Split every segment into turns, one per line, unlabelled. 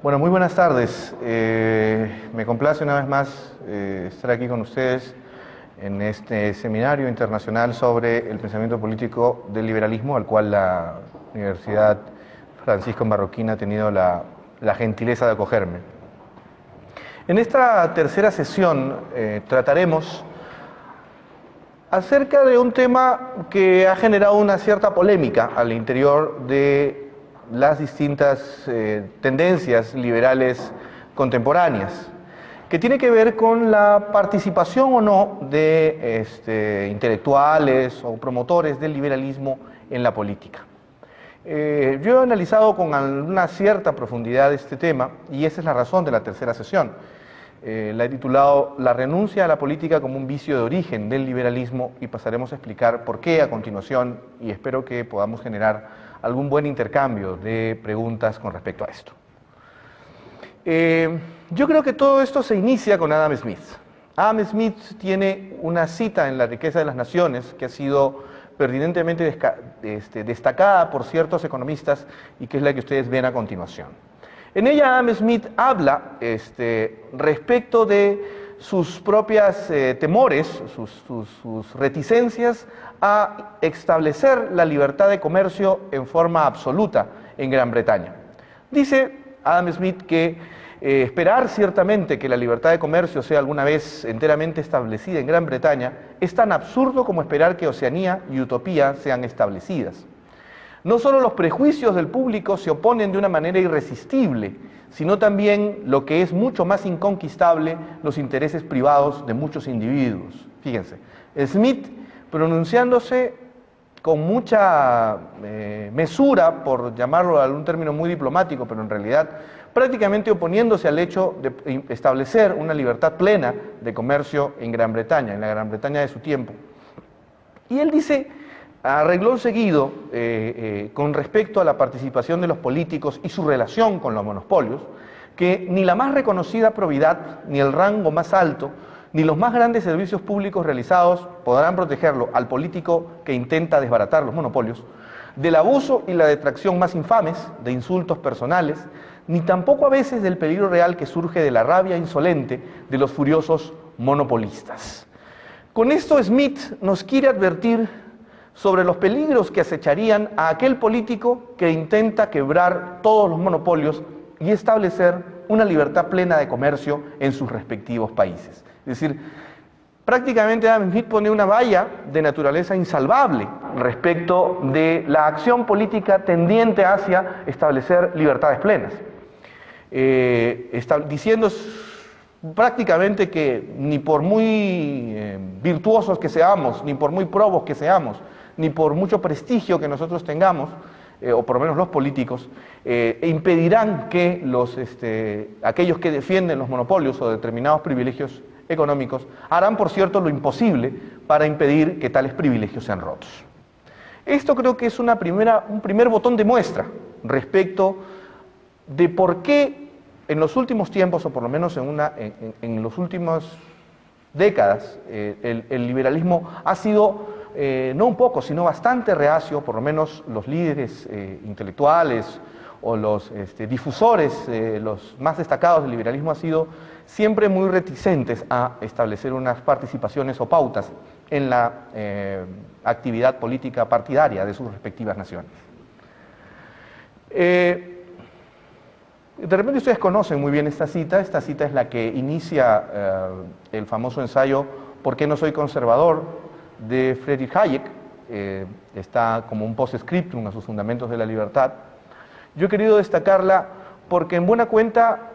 Bueno, muy buenas tardes. Me complace una vez más estar aquí con ustedes en este seminario internacional sobre el pensamiento político del liberalismo, al cual la Universidad Francisco Marroquín ha tenido la gentileza de acogerme. En esta tercera sesión trataremos acerca de un tema que ha generado una cierta polémica al interior de las distintas tendencias liberales contemporáneas, que tiene que ver con la participación o no de intelectuales o promotores del liberalismo en la política. Yo he analizado con una cierta profundidad este tema y esa es la razón de la tercera sesión. La he titulado La renuncia a la política como un vicio de origen del liberalismo y pasaremos a explicar por qué a continuación y espero que podamos generar algún buen intercambio de preguntas con respecto a esto. Yo creo que todo esto se inicia con Adam Smith. Adam Smith tiene una cita en La riqueza de las naciones que ha sido pertinentemente destacada por ciertos economistas y que es la que ustedes ven a continuación. En ella Adam Smith habla respecto de sus propias temores, sus reticencias a establecer la libertad de comercio en forma absoluta en Gran Bretaña. Dice Adam Smith que esperar ciertamente que la libertad de comercio sea alguna vez enteramente establecida en Gran Bretaña es tan absurdo como esperar que Oceanía y Utopía sean establecidas. No solo los prejuicios del público se oponen de una manera irresistible, sino también, lo que es mucho más inconquistable, los intereses privados de muchos individuos. Fíjense, Smith, pronunciándose con mucha mesura, por llamarlo en un término muy diplomático, pero en realidad prácticamente oponiéndose al hecho de establecer una libertad plena de comercio en Gran Bretaña, en la Gran Bretaña de su tiempo. Y él dice, a renglón seguido, con respecto a la participación de los políticos y su relación con los monopolios, que ni la más reconocida probidad, ni el rango más alto, ni los más grandes servicios públicos realizados podrán protegerlo al político que intenta desbaratar los monopolios, del abuso y la detracción más infames, de insultos personales, ni tampoco a veces del peligro real que surge de la rabia insolente de los furiosos monopolistas. Con esto Smith nos quiere advertir sobre los peligros que acecharían a aquel político que intenta quebrar todos los monopolios y establecer una libertad plena de comercio en sus respectivos países. Es decir, prácticamente Adam Smith pone una valla de naturaleza insalvable respecto de la acción política tendiente hacia establecer libertades plenas, diciendo prácticamente que ni por muy virtuosos que seamos, ni por muy probos que seamos, ni por mucho prestigio que nosotros tengamos, o por lo menos los políticos, impedirán que aquellos que defienden los monopolios o determinados privilegios económicos harán, por cierto, lo imposible para impedir que tales privilegios sean rotos. Esto creo que es un primer botón de muestra respecto de por qué en los últimos tiempos, o por lo menos en las últimas décadas, el liberalismo ha sido no un poco, sino bastante reacio, por lo menos los líderes intelectuales o los difusores, los más destacados del liberalismo, han sido siempre muy reticentes a establecer unas participaciones o pautas en la actividad política partidaria de sus respectivas naciones. De repente ustedes conocen muy bien esta cita es la que inicia el famoso ensayo ¿Por qué no soy conservador?, de Friedrich Hayek, está como un post-scriptum a sus fundamentos de la libertad. Yo he querido destacarla porque en buena cuenta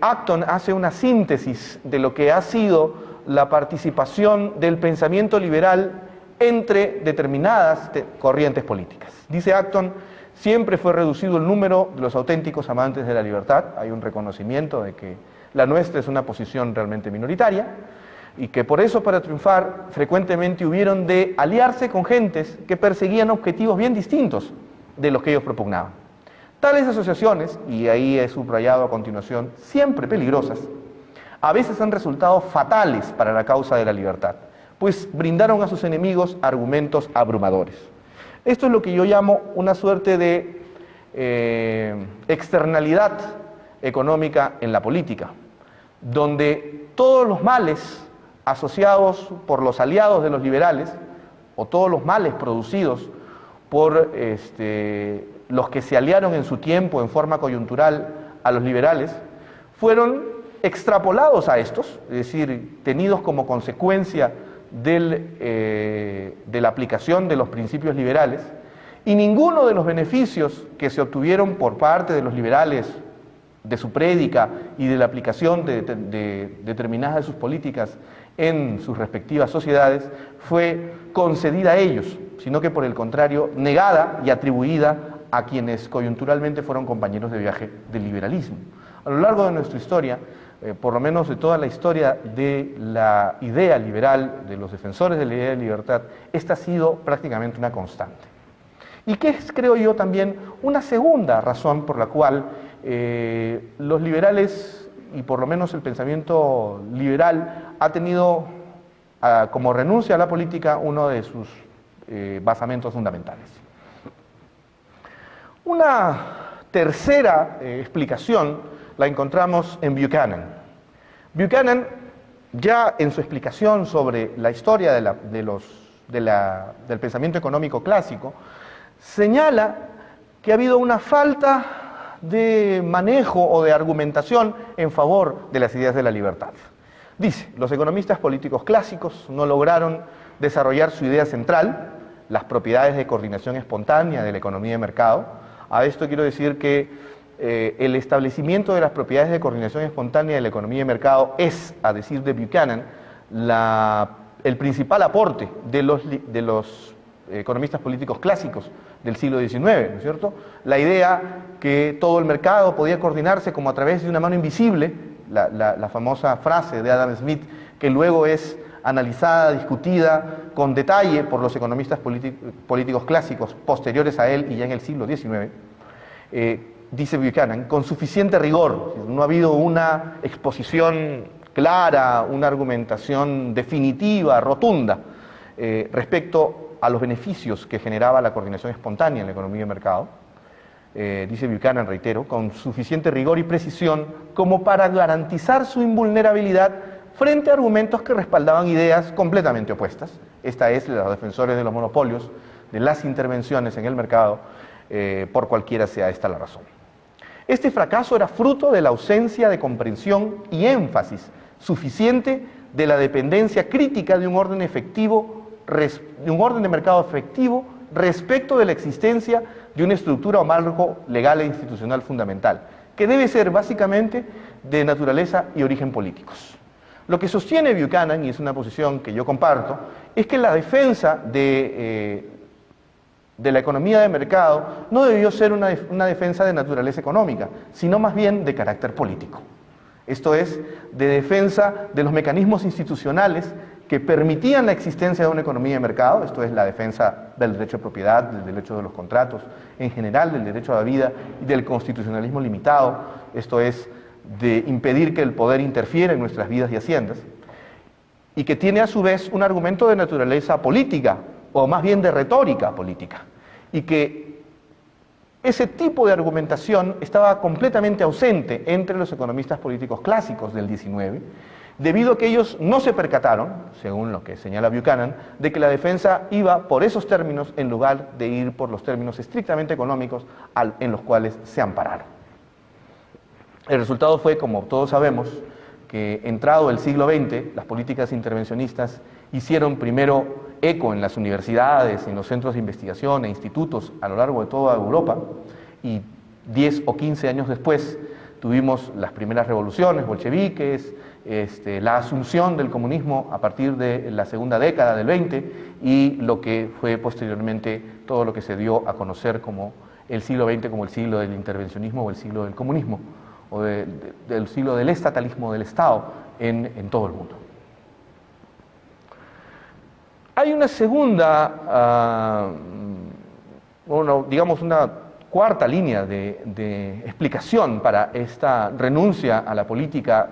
Acton hace una síntesis de lo que ha sido la participación del pensamiento liberal entre determinadas corrientes políticas. Dice Acton, siempre fue reducido el número de los auténticos amantes de la libertad, hay un reconocimiento de que la nuestra es una posición realmente minoritaria, y que por eso, para triunfar, frecuentemente hubieron de aliarse con gentes que perseguían objetivos bien distintos de los que ellos propugnaban. Tales asociaciones, y ahí he subrayado a continuación, siempre peligrosas, a veces han resultado fatales para la causa de la libertad, pues brindaron a sus enemigos argumentos abrumadores. Esto es lo que yo llamo una suerte de externalidad económica en la política, donde todos los males asociados por los aliados de los liberales, o todos los males producidos por los que se aliaron en su tiempo en forma coyuntural a los liberales, fueron extrapolados a estos, es decir, tenidos como consecuencia de la aplicación de los principios liberales, y ninguno de los beneficios que se obtuvieron por parte de los liberales, de su prédica y de la aplicación de determinadas de sus políticas en sus respectivas sociedades, fue concedida a ellos, sino que por el contrario, negada y atribuida a quienes coyunturalmente fueron compañeros de viaje del liberalismo. A lo largo de nuestra historia, por lo menos de toda la historia de la idea liberal, de los defensores de la idea de libertad, esta ha sido prácticamente una constante. Y que es, creo yo, también una segunda razón por la cual los liberales, y por lo menos el pensamiento liberal, ha tenido como renuncia a la política uno de sus basamentos fundamentales. Una tercera explicación la encontramos en Buchanan. Buchanan, ya en su explicación sobre la historia del pensamiento económico clásico, señala que ha habido una falta de manejo o de argumentación en favor de las ideas de la libertad. Dice, los economistas políticos clásicos no lograron desarrollar su idea central, las propiedades de coordinación espontánea de la economía de mercado. A esto quiero decir que el establecimiento de las propiedades de coordinación espontánea de la economía de mercado es, a decir de Buchanan, el principal aporte de los economistas políticos clásicos del siglo XIX, ¿no es cierto? La idea que todo el mercado podía coordinarse como a través de una mano invisible, la famosa frase de Adam Smith, que luego es analizada, discutida con detalle por los economistas políticos clásicos posteriores a él y ya en el siglo XIX, dice Buchanan, con suficiente rigor. No ha habido una exposición clara, una argumentación definitiva, rotunda, respecto a los beneficios que generaba la coordinación espontánea en la economía de mercado, dice Buchanan, reitero, con suficiente rigor y precisión como para garantizar su invulnerabilidad frente a argumentos que respaldaban ideas completamente opuestas. Esta es la de los defensores de los monopolios, de las intervenciones en el mercado, por cualquiera sea esta la razón. Este fracaso era fruto de la ausencia de comprensión y énfasis suficiente de la dependencia crítica de un orden de mercado efectivo respecto de la existencia de una estructura o marco legal e institucional fundamental, que debe ser básicamente de naturaleza y origen políticos. Lo que sostiene Buchanan, y es una posición que yo comparto, es que la defensa de la economía de mercado no debió ser una defensa de naturaleza económica, sino más bien de carácter político. Esto es, de defensa de los mecanismos institucionales que permitían la existencia de una economía de mercado, esto es la defensa del derecho de propiedad, del derecho de los contratos, en general del derecho a la vida y del constitucionalismo limitado, esto es, de impedir que el poder interfiera en nuestras vidas y haciendas, y que tiene a su vez un argumento de naturaleza política, o más bien de retórica política, y que ese tipo de argumentación estaba completamente ausente entre los economistas políticos clásicos del XIX, debido a que ellos no se percataron, según lo que señala Buchanan, de que la defensa iba por esos términos en lugar de ir por los términos estrictamente económicos en los cuales se ampararon. El resultado fue, como todos sabemos, que entrado el siglo XX, las políticas intervencionistas hicieron primero eco en las universidades, en los centros de investigación e institutos a lo largo de toda Europa, y 10 o 15 años después tuvimos las primeras revoluciones bolcheviques, la asunción del comunismo a partir de la segunda década del 20 y lo que fue posteriormente todo lo que se dio a conocer como el siglo XX, como el siglo del intervencionismo o el siglo del comunismo, o del siglo del estatalismo del Estado en todo el mundo. Hay una segunda, digamos una cuarta línea de explicación para esta renuncia a la política,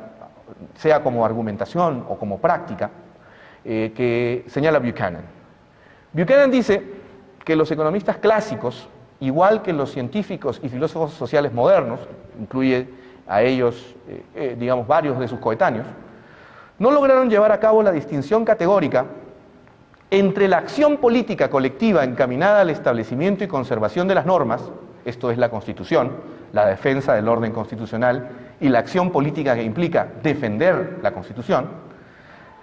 sea como argumentación o como práctica, que señala Buchanan. Buchanan dice que los economistas clásicos, igual que los científicos y filósofos sociales modernos, incluye a ellos, digamos, varios de sus coetáneos, no lograron llevar a cabo la distinción categórica entre la acción política colectiva encaminada al establecimiento y conservación de las normas, esto es la Constitución, la defensa del orden constitucional, y la acción política que implica defender la Constitución,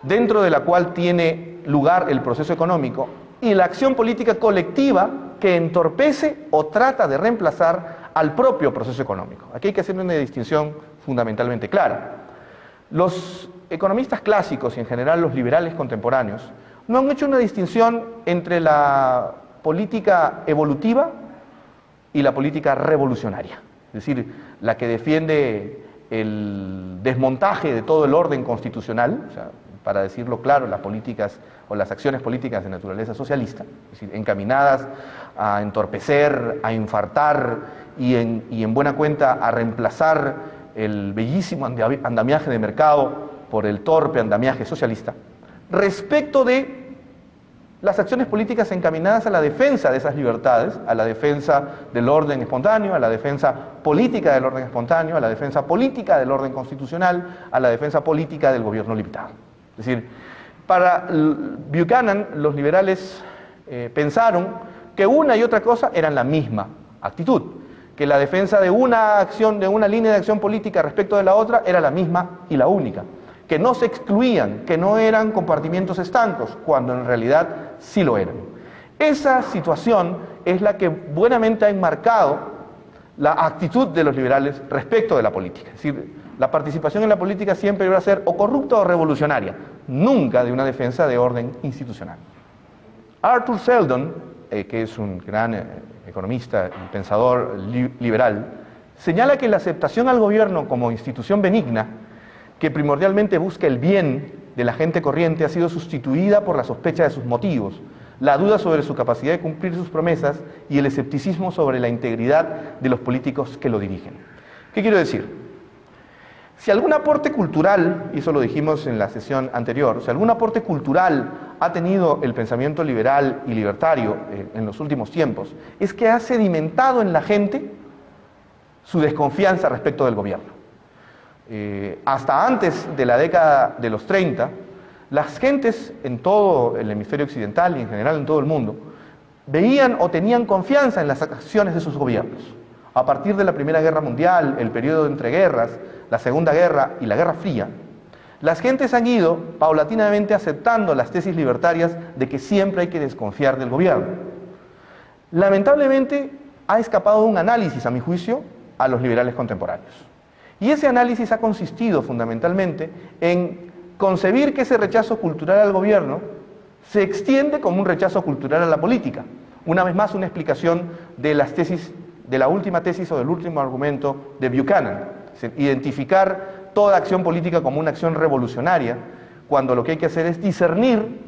dentro de la cual tiene lugar el proceso económico, y la acción política colectiva que entorpece o trata de reemplazar al propio proceso económico. Aquí hay que hacer una distinción fundamentalmente clara. Los economistas clásicos y en general los liberales contemporáneos no han hecho una distinción entre la política evolutiva y la política revolucionaria, es decir, la que defiende el desmontaje de todo el orden constitucional, o sea, para decirlo claro, las políticas o las acciones políticas de naturaleza socialista, es decir, encaminadas a entorpecer, a infartar y en buena cuenta a reemplazar el bellísimo andamiaje de mercado por el torpe andamiaje socialista, respecto de las acciones políticas encaminadas a la defensa de esas libertades, a la defensa del orden espontáneo, a la defensa política del orden espontáneo, a la defensa política del orden constitucional, a la defensa política del gobierno limitado. Es decir, para Buchanan, los liberales pensaron que una y otra cosa eran la misma actitud, que la defensa de una acción, de una línea de acción política respecto de la otra era la misma y la única, que no se excluían, que no eran compartimientos estancos, cuando en realidad sí lo eran. Esa situación es la que buenamente ha enmarcado la actitud de los liberales respecto de la política. Es decir, la participación en la política siempre va a ser o corrupta o revolucionaria, nunca de una defensa de orden institucional. Arthur Seldon, que es un gran economista y pensador liberal, señala que la aceptación al gobierno como institución benigna, que primordialmente busca el bien de la gente corriente, ha sido sustituida por la sospecha de sus motivos, la duda sobre su capacidad de cumplir sus promesas y el escepticismo sobre la integridad de los políticos que lo dirigen. ¿Qué quiero decir? Si algún aporte cultural, y eso lo dijimos en la sesión anterior, si algún aporte cultural ha tenido el pensamiento liberal y libertario en los últimos tiempos, es que ha sedimentado en la gente su desconfianza respecto del gobierno. Hasta antes de la década de los 30, las gentes en todo el hemisferio occidental y en general en todo el mundo veían o tenían confianza en las acciones de sus gobiernos. A partir de la Primera Guerra Mundial, el periodo de entreguerras, la Segunda Guerra y la Guerra Fría, las gentes han ido paulatinamente aceptando las tesis libertarias de que siempre hay que desconfiar del gobierno. Lamentablemente ha escapado un análisis, a mi juicio, a los liberales contemporáneos. Y ese análisis ha consistido fundamentalmente en concebir que ese rechazo cultural al gobierno se extiende como un rechazo cultural a la política. Una vez más, una explicación de las tesis, de la última tesis o del último argumento de Buchanan. Identificar toda acción política como una acción revolucionaria, cuando lo que hay que hacer es discernir,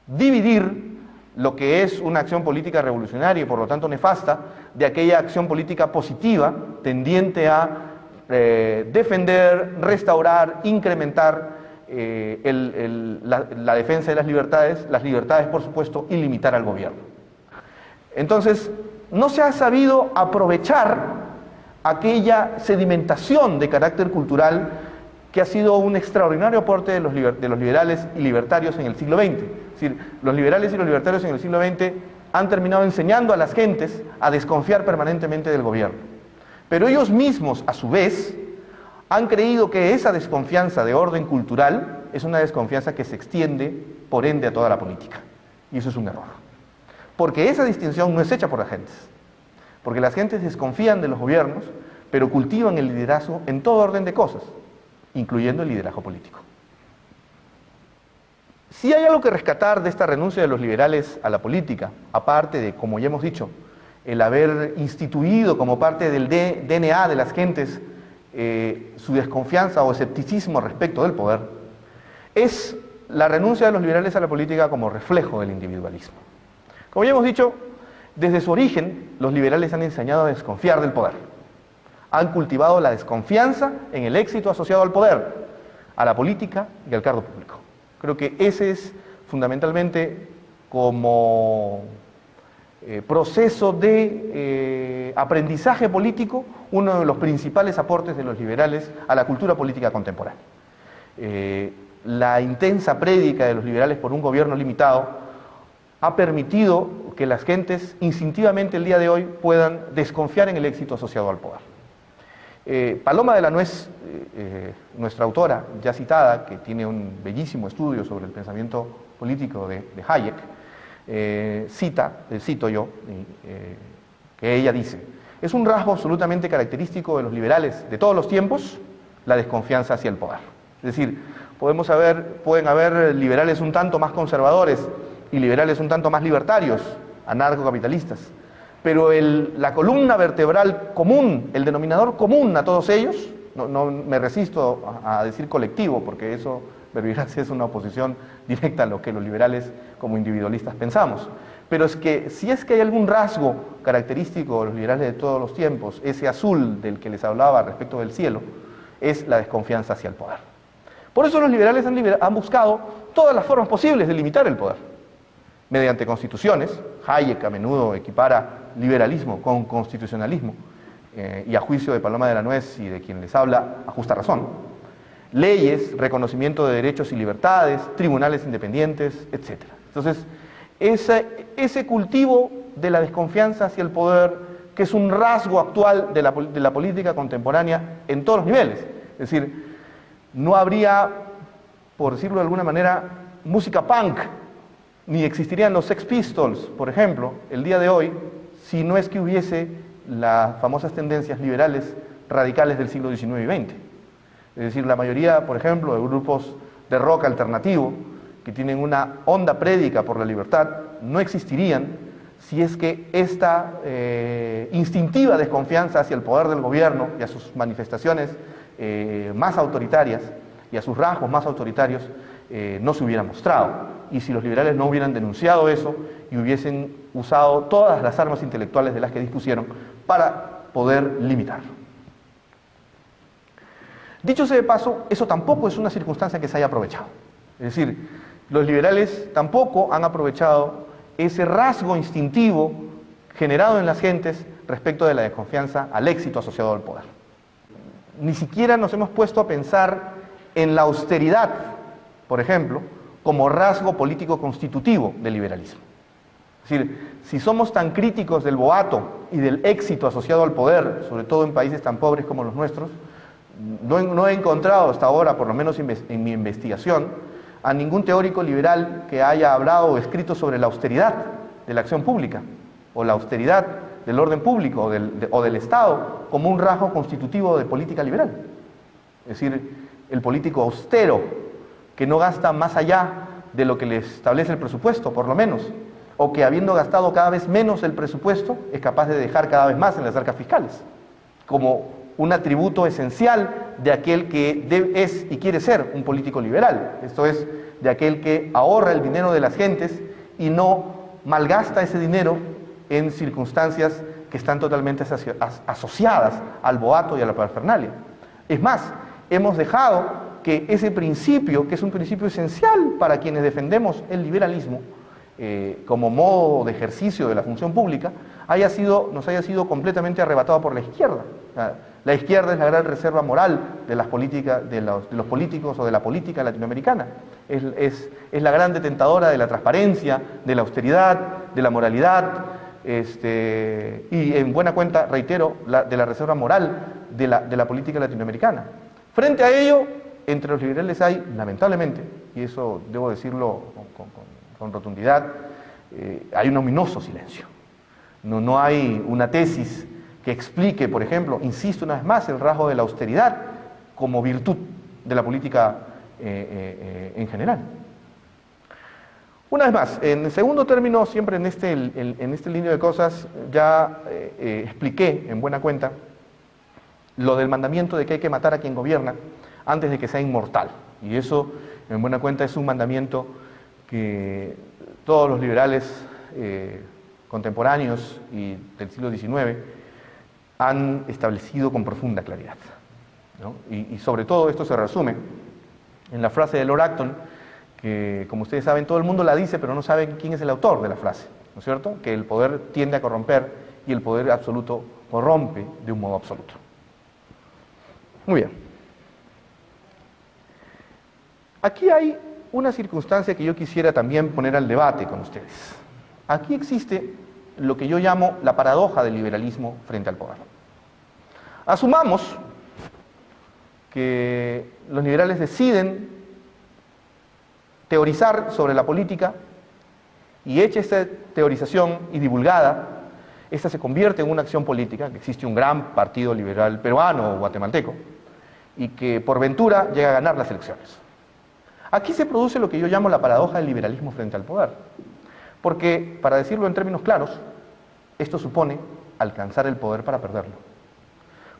dividir lo que es una acción política revolucionaria y por lo tanto nefasta, de aquella acción política positiva, tendiente a defender, restaurar, incrementar la defensa de las libertades por supuesto, y limitar al gobierno. Entonces, no se ha sabido aprovechar aquella sedimentación de carácter cultural que ha sido un extraordinario aporte de los liberales y libertarios en el siglo XX. Es decir, los liberales y los libertarios en el siglo XX han terminado enseñando a las gentes a desconfiar permanentemente del gobierno. Pero ellos mismos, a su vez, han creído que esa desconfianza de orden cultural es una desconfianza que se extiende, por ende, a toda la política. Y eso es un error. Porque esa distinción no es hecha por las gentes. Porque las gentes desconfían de los gobiernos, pero cultivan el liderazgo en todo orden de cosas, incluyendo el liderazgo político. Si hay algo que rescatar de esta renuncia de los liberales a la política, aparte de, como ya hemos dicho, el haber instituido como parte del DNA de las gentes su desconfianza o escepticismo respecto del poder, es la renuncia de los liberales a la política como reflejo del individualismo. Como ya hemos dicho, desde su origen, los liberales han enseñado a desconfiar del poder. Han cultivado la desconfianza en el éxito asociado al poder, a la política y al cargo público. Creo que ese es fundamentalmente como proceso de aprendizaje político uno de los principales aportes de los liberales a la cultura política contemporánea. La intensa prédica de los liberales por un gobierno limitado ha permitido que las gentes instintivamente el día de hoy puedan desconfiar en el éxito asociado al poder. Paloma de la Nuez, nuestra autora ya citada, que tiene un bellísimo estudio sobre el pensamiento político de Hayek, cito yo, que ella dice: es un rasgo absolutamente característico de los liberales de todos los tiempos la desconfianza hacia el poder. Es decir, pueden haber liberales un tanto más conservadores y liberales un tanto más libertarios, anarcocapitalistas, pero la columna vertebral común, el denominador común a todos ellos, no me resisto a decir colectivo, porque eso es una oposición directa a lo que los liberales como individualistas pensamos, pero es que si es que hay algún rasgo característico de los liberales de todos los tiempos, ese azul del que les hablaba respecto del cielo, es la desconfianza hacia el poder. Por eso los liberales han buscado todas las formas posibles de limitar el poder, mediante constituciones. Hayek a menudo equipara liberalismo con constitucionalismo, y a juicio de Paloma de la Nuez y de quien les habla, a justa razón. Leyes, reconocimiento de derechos y libertades, tribunales independientes, etc. Entonces, ese cultivo de la desconfianza hacia el poder, que es un rasgo actual de la política contemporánea en todos los niveles. Es decir, no habría, por decirlo de alguna manera, música punk, ni existirían los Sex Pistols, por ejemplo, el día de hoy, si no es que hubiese las famosas tendencias liberales radicales del siglo XIX y XX. Es decir, la mayoría, por ejemplo, de grupos de rock alternativo que tienen una honda prédica por la libertad no existirían si es que esta instintiva desconfianza hacia el poder del gobierno y a sus manifestaciones más autoritarias y a sus rasgos más autoritarios no se hubiera mostrado, y si los liberales no hubieran denunciado eso y hubiesen usado todas las armas intelectuales de las que dispusieron para poder limitarlo. Dicho sea de paso, eso tampoco es una circunstancia que se haya aprovechado. Es decir, los liberales tampoco han aprovechado ese rasgo instintivo generado en las gentes respecto de la desconfianza al éxito asociado al poder. Ni siquiera nos hemos puesto a pensar en la austeridad, por ejemplo, como rasgo político constitutivo del liberalismo. Es decir, si somos tan críticos del boato y del éxito asociado al poder, sobre todo en países tan pobres como los nuestros, no he encontrado hasta ahora, por lo menos en mi investigación, a ningún teórico liberal que haya hablado o escrito sobre la austeridad de la acción pública, o la austeridad del orden público o del Estado como un rasgo constitutivo de política liberal. Es decir, el político austero, que no gasta más allá de lo que le establece el presupuesto, por lo menos, o que habiendo gastado cada vez menos el presupuesto, es capaz de dejar cada vez más en las arcas fiscales, como un atributo esencial de aquel que es y quiere ser un político liberal. Esto es, de aquel que ahorra el dinero de las gentes y no malgasta ese dinero en circunstancias que están totalmente asociadas al boato y a la parafernalia. Es más, hemos dejado que ese principio, que es un principio esencial para quienes defendemos el liberalismo como modo de ejercicio de la función pública, nos haya sido completamente arrebatado por la izquierda. La izquierda es la gran reserva moral de las políticas, de los políticos o de la política latinoamericana. Es la gran detentadora de la transparencia, de la austeridad, de la moralidad, y en buena cuenta, reitero, de la reserva moral de la política latinoamericana. Frente a ello, entre los liberales hay, lamentablemente, y eso debo decirlo con rotundidad, hay un ominoso silencio. No hay una tesis que explique, por ejemplo, insisto una vez más, el rasgo de la austeridad como virtud de la política en general. Una vez más, en segundo término, siempre en este línea de cosas, ya expliqué en buena cuenta lo del mandamiento de que hay que matar a quien gobierna antes de que sea inmortal. Y eso, en buena cuenta, es un mandamiento que todos los liberales contemporáneos y del siglo XIX han establecido con profunda claridad, ¿no? Y sobre todo esto se resume en la frase de Lord Acton, que como ustedes saben todo el mundo la dice, pero no saben quién es el autor de la frase. ¿no es cierto?, que el poder tiende a corromper y el poder absoluto corrompe de un modo absoluto. Muy bien. Aquí hay una circunstancia que yo quisiera también poner al debate con ustedes. Aquí existe lo que yo llamo la paradoja del liberalismo frente al poder. Asumamos que los liberales deciden teorizar sobre la política y hecha esta teorización y divulgada, esta se convierte en una acción política, que existe un gran partido liberal peruano o guatemalteco, y que por ventura llega a ganar las elecciones. Aquí se produce lo que yo llamo la paradoja del liberalismo frente al poder, porque, para decirlo en términos claros, esto supone alcanzar el poder para perderlo.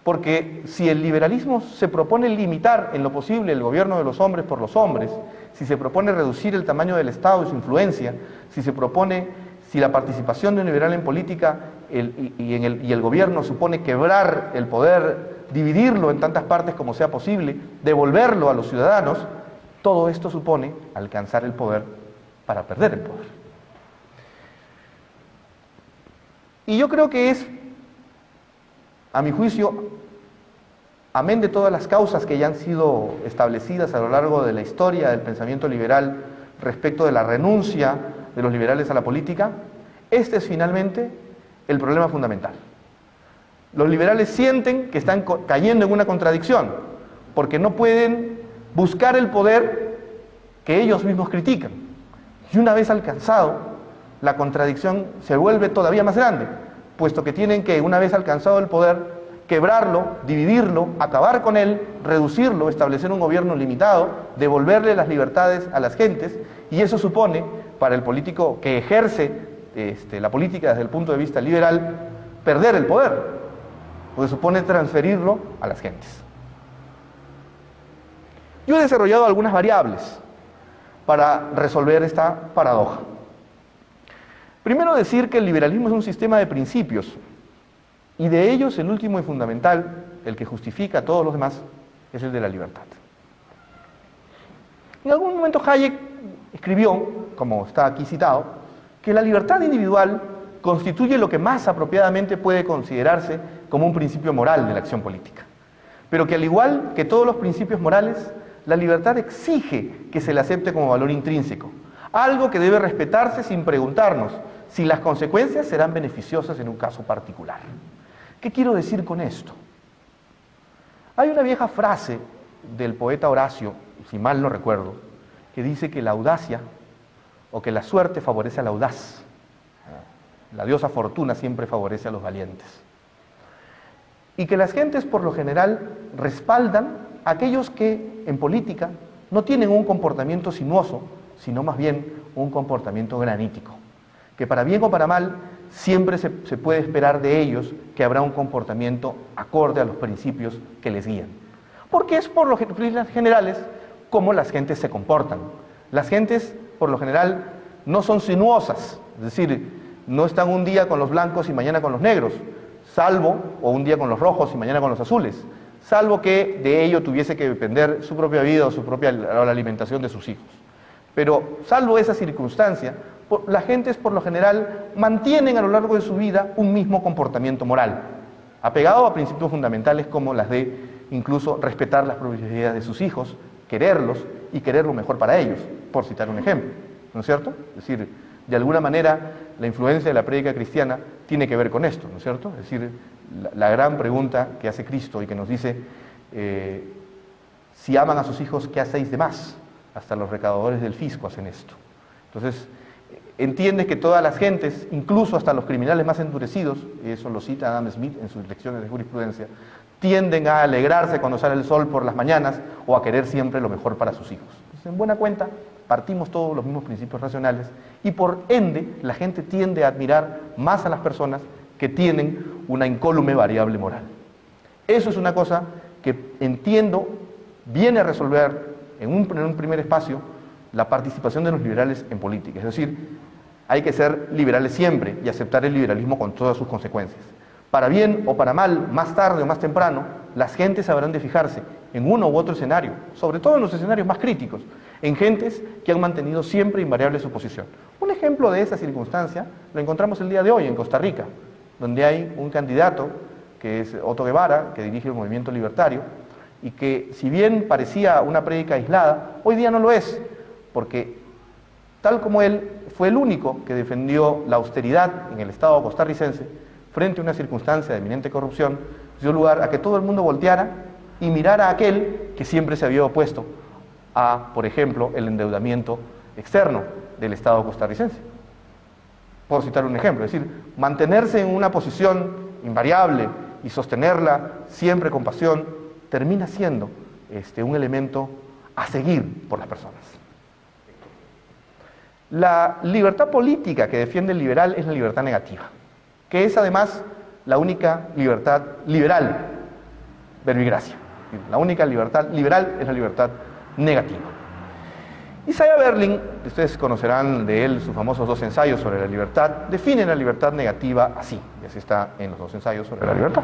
Porque si el liberalismo se propone limitar en lo posible el gobierno de los hombres por los hombres, si se propone reducir el tamaño del Estado y su influencia, si la participación de un liberal en política y el gobierno supone quebrar el poder, dividirlo en tantas partes como sea posible, devolverlo a los ciudadanos, todo esto supone alcanzar el poder para perder el poder. Y yo creo que es, a mi juicio, amén de todas las causas que ya han sido establecidas a lo largo de la historia del pensamiento liberal respecto de la renuncia de los liberales a la política, este es finalmente el problema fundamental. Los liberales sienten que están cayendo en una contradicción, porque no pueden buscar el poder que ellos mismos critican. Y una vez alcanzado, la contradicción se vuelve todavía más grande, puesto que tienen que, una vez alcanzado el poder, quebrarlo, dividirlo, acabar con él, reducirlo, establecer un gobierno limitado, devolverle las libertades a las gentes, y eso supone, para el político que ejerce la política desde el punto de vista liberal, perder el poder, porque supone transferirlo a las gentes. Yo he desarrollado algunas variables para resolver esta paradoja. Primero, decir que el liberalismo es un sistema de principios, y de ellos el último y fundamental, el que justifica a todos los demás, es el de la libertad. En algún momento Hayek escribió, como está aquí citado, que la libertad individual constituye lo que más apropiadamente puede considerarse como un principio moral de la acción política, pero que al igual que todos los principios morales, la libertad exige que se le acepte como valor intrínseco, algo que debe respetarse sin preguntarnos si las consecuencias serán beneficiosas en un caso particular. ¿Qué quiero decir con esto? Hay una vieja frase del poeta Horacio, si mal no recuerdo, que dice que la audacia o que la suerte favorece al audaz. La diosa Fortuna siempre favorece a los valientes. Y que las gentes por lo general respaldan a aquellos que en política no tienen un comportamiento sinuoso, sino más bien un comportamiento granítico. Que para bien o para mal, siempre se puede esperar de ellos que habrá un comportamiento acorde a los principios que les guían. Porque es por lo generales como las gentes se comportan. Las gentes, por lo general, no son sinuosas, es decir, no están un día con los blancos y mañana con los negros, salvo, o un día con los rojos y mañana con los azules, salvo que de ello tuviese que depender su propia vida o la alimentación de sus hijos. Pero, salvo esa circunstancia, las gentes por lo general mantienen a lo largo de su vida un mismo comportamiento moral, apegado a principios fundamentales como las de incluso respetar las propiedades de sus hijos, quererlos y querer lo mejor para ellos, por citar un ejemplo, ¿no es cierto? Es decir, de alguna manera la influencia de la prédica cristiana tiene que ver con esto, ¿no es cierto? Es decir, la gran pregunta que hace Cristo y que nos dice, si aman a sus hijos, ¿qué hacéis de más? Hasta los recaudadores del fisco hacen esto. Entonces, entiendes que todas las gentes, incluso hasta los criminales más endurecidos, y eso lo cita Adam Smith en sus lecciones de jurisprudencia, tienden a alegrarse cuando sale el sol por las mañanas o a querer siempre lo mejor para sus hijos. Entonces, en buena cuenta, partimos todos los mismos principios racionales y por ende la gente tiende a admirar más a las personas que tienen una incólume variable moral. Eso es una cosa que entiendo viene a resolver en un primer espacio la participación de los liberales en política. Es decir, hay que ser liberales siempre y aceptar el liberalismo con todas sus consecuencias. Para bien o para mal, más tarde o más temprano, las gentes habrán de fijarse en uno u otro escenario, sobre todo en los escenarios más críticos, en gentes que han mantenido siempre invariable su posición. Un ejemplo de esa circunstancia lo encontramos el día de hoy en Costa Rica, donde hay un candidato que es Otto Guevara, que dirige el movimiento libertario, y que si bien parecía una prédica aislada, hoy día no lo es, porque tal como él fue el único que defendió la austeridad en el Estado costarricense frente a una circunstancia de eminente corrupción, dio lugar a que todo el mundo volteara y mirara a aquel que siempre se había opuesto a, por ejemplo, el endeudamiento externo del Estado costarricense. Por citar un ejemplo, es decir, mantenerse en una posición invariable y sostenerla siempre con pasión termina siendo un elemento a seguir por las personas. La libertad política que defiende el liberal es la libertad negativa, que es además la única libertad liberal, verbigracia. La única libertad liberal es la libertad negativa. Isaiah Berlin, ustedes conocerán de él sus famosos 2 ensayos sobre la libertad, define la libertad negativa así, y así está en los 2 ensayos sobre la libertad.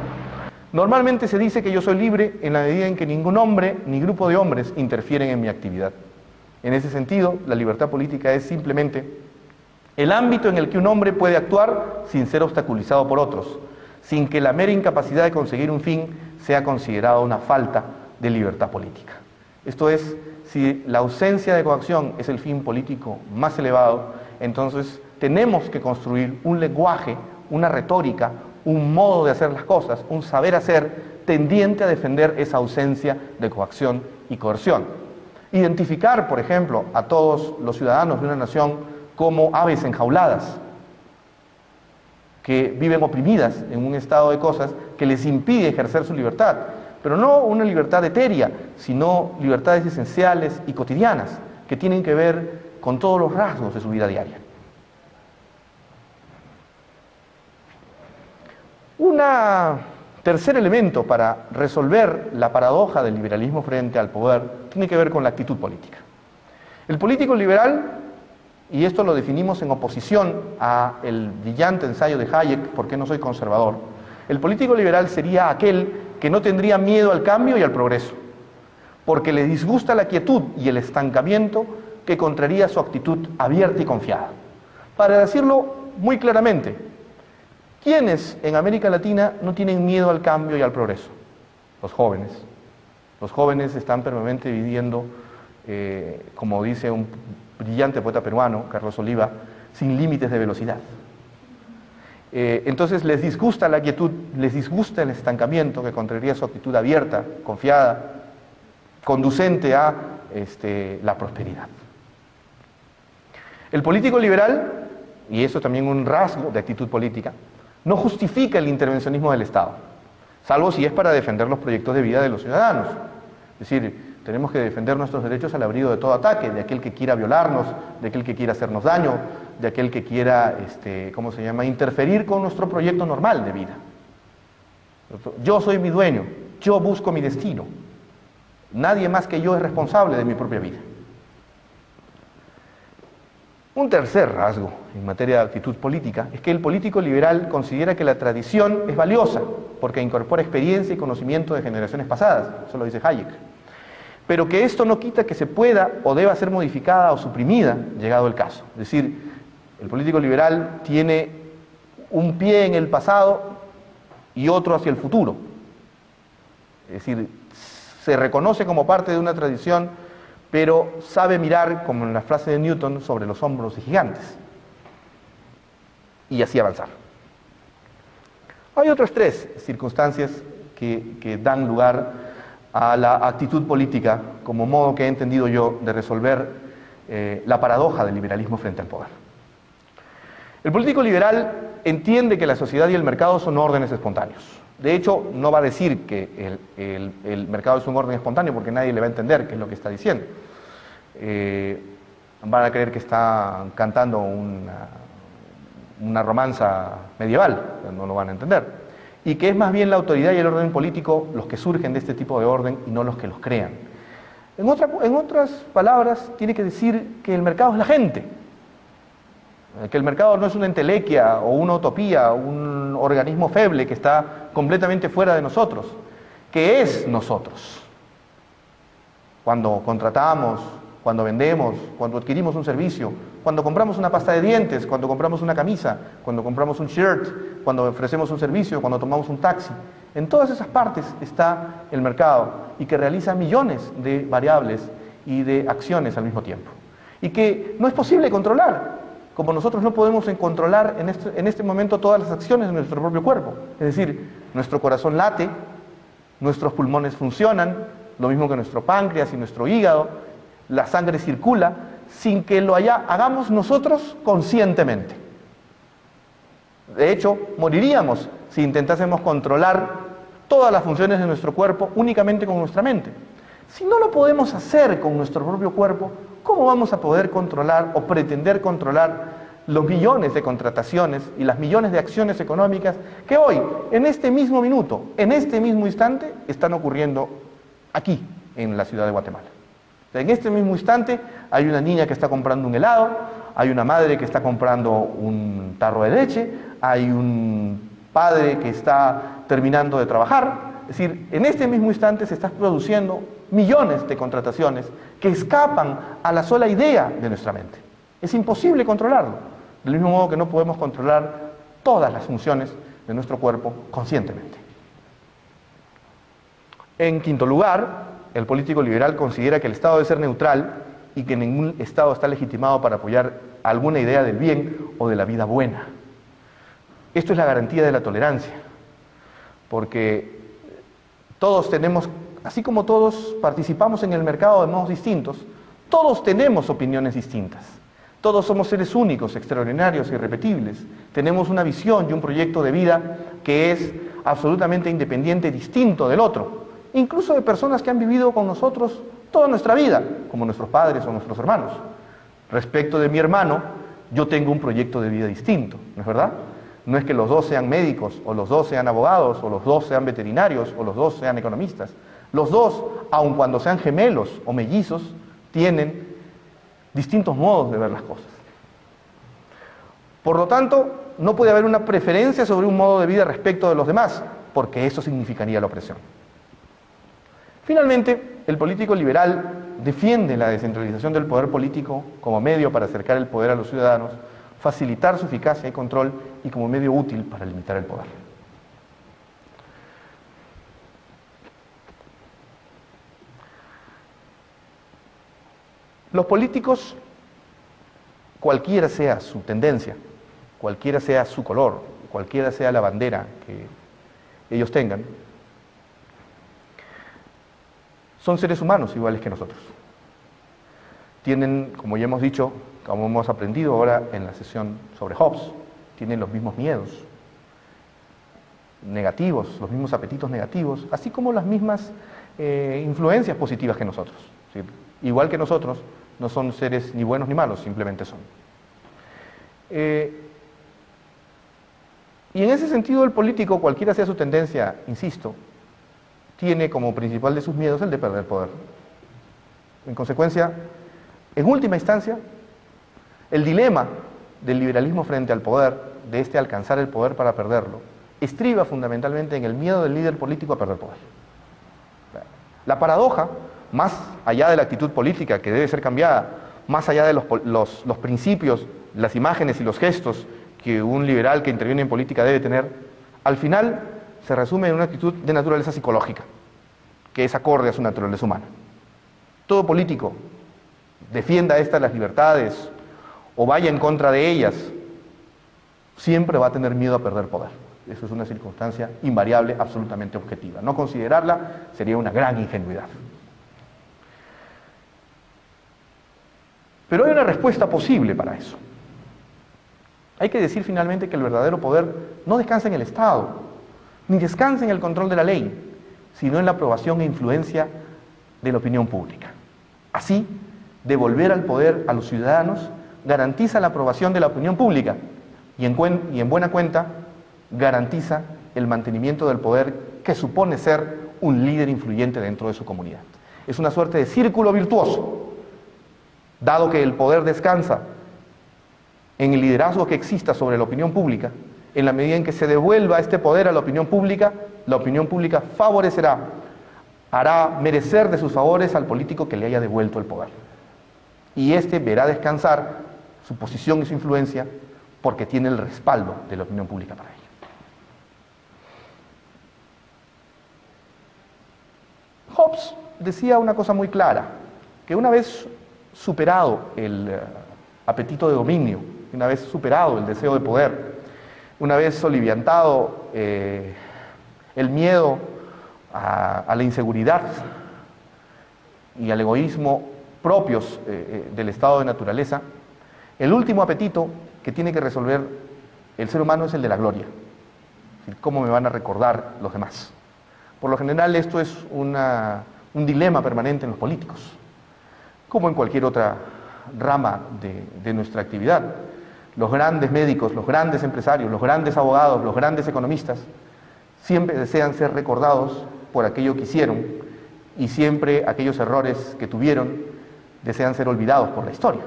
Normalmente se dice que yo soy libre en la medida en que ningún hombre ni grupo de hombres interfieren en mi actividad. En ese sentido, la libertad política es simplemente el ámbito en el que un hombre puede actuar sin ser obstaculizado por otros, sin que la mera incapacidad de conseguir un fin sea considerada una falta de libertad política. Esto es, si la ausencia de coacción es el fin político más elevado, entonces tenemos que construir un lenguaje, una retórica, un modo de hacer las cosas, un saber hacer tendiente a defender esa ausencia de coacción y coerción. Identificar, por ejemplo, a todos los ciudadanos de una nación como aves enjauladas, que viven oprimidas en un estado de cosas que les impide ejercer su libertad, pero no una libertad etérea, sino libertades esenciales y cotidianas, que tienen que ver con todos los rasgos de su vida diaria. Un tercer elemento para resolver la paradoja del liberalismo frente al poder tiene que ver con la actitud política. El político liberal, y esto lo definimos en oposición al brillante ensayo de Hayek, ¿por qué no soy conservador? El político liberal sería aquel que no tendría miedo al cambio y al progreso, porque le disgusta la quietud y el estancamiento que contraría su actitud abierta y confiada. Para decirlo muy claramente, ¿quiénes en América Latina no tienen miedo al cambio y al progreso? Los jóvenes. Los jóvenes están permanentemente viviendo, como dice un brillante poeta peruano, Carlos Oliva, sin límites de velocidad. Entonces les disgusta la quietud, les disgusta el estancamiento que contraría su actitud abierta, confiada, conducente a la prosperidad. El político liberal, y eso también un rasgo de actitud política, no justifica el intervencionismo del Estado, salvo si es para defender los proyectos de vida de los ciudadanos. Es decir, tenemos que defender nuestros derechos al abrigo de todo ataque, de aquel que quiera violarnos, de aquel que quiera hacernos daño, de aquel que quiera, interferir con nuestro proyecto normal de vida. Yo soy mi dueño, yo busco mi destino. Nadie más que yo es responsable de mi propia vida. Un tercer rasgo en materia de actitud política es que el político liberal considera que la tradición es valiosa porque incorpora experiencia y conocimiento de generaciones pasadas, eso lo dice Hayek, pero que esto no quita que se pueda o deba ser modificada o suprimida llegado el caso. Es decir, el político liberal tiene un pie en el pasado y otro hacia el futuro. Es decir, se reconoce como parte de una tradición, pero sabe mirar, como en la frase de Newton, sobre los hombros de gigantes y así avanzar. Hay otras 3 circunstancias que dan lugar a la actitud política como modo que he entendido yo de resolver la paradoja del liberalismo frente al poder. El político liberal entiende que la sociedad y el mercado son órdenes espontáneos. De hecho, no va a decir que el mercado es un orden espontáneo porque nadie le va a entender qué es lo que está diciendo. Van a creer que está cantando una romanza medieval, no lo van a entender. Y que es más bien la autoridad y el orden político los que surgen de este tipo de orden y no los que los crean. En otras palabras, tiene que decir que el mercado es la gente. Que el mercado no es una entelequia o una utopía, un organismo feble que está completamente fuera de nosotros, que es nosotros. Cuando contratamos, cuando vendemos, cuando adquirimos un servicio, cuando compramos una pasta de dientes, cuando compramos una camisa, cuando compramos un shirt, cuando ofrecemos un servicio, cuando tomamos un taxi. En todas esas partes está el mercado y que realiza millones de variables y de acciones al mismo tiempo. Y que no es posible controlar, como nosotros no podemos controlar en este momento todas las acciones de nuestro propio cuerpo. Es decir, nuestro corazón late, nuestros pulmones funcionan, lo mismo que nuestro páncreas y nuestro hígado, la sangre circula, sin que lo hagamos nosotros conscientemente. De hecho, moriríamos si intentásemos controlar todas las funciones de nuestro cuerpo únicamente con nuestra mente. Si no lo podemos hacer con nuestro propio cuerpo, ¿cómo vamos a poder controlar o pretender controlar los millones de contrataciones y las millones de acciones económicas que hoy, en este mismo minuto, en este mismo instante, están ocurriendo aquí, en la ciudad de Guatemala? En este mismo instante hay una niña que está comprando un helado, hay una madre que está comprando un tarro de leche, hay un padre que está terminando de trabajar. Es decir, en este mismo instante se están produciendo millones de contrataciones que escapan a la sola idea de nuestra mente. Es imposible controlarlo, del mismo modo que no podemos controlar todas las funciones de nuestro cuerpo conscientemente. En quinto lugar, el político liberal considera que el Estado debe ser neutral y que ningún Estado está legitimado para apoyar alguna idea del bien o de la vida buena. Esto es la garantía de la tolerancia, porque todos tenemos, así como todos participamos en el mercado de modos distintos, todos tenemos opiniones distintas. Todos somos seres únicos, extraordinarios, irrepetibles. Tenemos una visión y un proyecto de vida que es absolutamente independiente, distinto del otro. Incluso de personas que han vivido con nosotros toda nuestra vida, como nuestros padres o nuestros hermanos. Respecto de mi hermano, yo tengo un proyecto de vida distinto, ¿no es verdad? No es que los dos sean médicos, o los dos sean abogados, o los dos sean veterinarios, o los dos sean economistas. Los dos, aun cuando sean gemelos o mellizos, tienen distintos modos de ver las cosas. Por lo tanto, no puede haber una preferencia sobre un modo de vida respecto de los demás, porque eso significaría la opresión. Finalmente, el político liberal defiende la descentralización del poder político como medio para acercar el poder a los ciudadanos, facilitar su eficacia y control y como medio útil para limitar el poder. Los políticos, cualquiera sea su tendencia, cualquiera sea su color, cualquiera sea la bandera que ellos tengan, son seres humanos iguales que nosotros. Tienen, como ya hemos dicho, como hemos aprendido ahora en la sesión sobre Hobbes, tienen los mismos miedos negativos, los mismos apetitos negativos, así como las mismas influencias positivas que nosotros. ¿Sí? Igual que nosotros, no son seres ni buenos ni malos, simplemente son. Y en ese sentido el político, cualquiera sea su tendencia, insisto, tiene como principal de sus miedos el de perder poder. En consecuencia, en última instancia, el dilema del liberalismo frente al poder, de este alcanzar el poder para perderlo, estriba fundamentalmente en el miedo del líder político a perder poder. La paradoja, más allá de la actitud política que debe ser cambiada, más allá de los principios, las imágenes y los gestos que un liberal que interviene en política debe tener, al final se resume en una actitud de naturaleza psicológica, que es acorde a su naturaleza humana. Todo político defienda las libertades o vaya en contra de ellas, siempre va a tener miedo a perder poder. Eso es una circunstancia invariable, absolutamente objetiva. No considerarla sería una gran ingenuidad. Pero hay una respuesta posible para eso. Hay que decir finalmente que el verdadero poder no descansa en el Estado, ni descansa en el control de la ley, sino en la aprobación e influencia de la opinión pública. Así, devolver al poder a los ciudadanos garantiza la aprobación de la opinión pública y en buena cuenta garantiza el mantenimiento del poder que supone ser un líder influyente dentro de su comunidad. Es una suerte de círculo virtuoso. Dado que el poder descansa en el liderazgo que exista sobre la opinión pública, en la medida en que se devuelva este poder a la opinión pública favorecerá, hará merecer de sus favores al político que le haya devuelto el poder. y este verá descansar su posición y su influencia porque tiene el respaldo de la opinión pública para ello. Hobbes decía una cosa muy clara, que una vez superado el apetito de dominio, una vez superado el deseo de poder, una vez soliviantado el miedo a la inseguridad y al egoísmo propios del estado de naturaleza, el último apetito que tiene que resolver el ser humano es el de la gloria. Es decir, ¿cómo me van a recordar los demás? Por lo general esto es un dilema permanente en los políticos, como en cualquier otra rama de nuestra actividad. Los grandes médicos, los grandes empresarios, los grandes abogados, los grandes economistas, siempre desean ser recordados por aquello que hicieron y siempre aquellos errores que tuvieron desean ser olvidados por la historia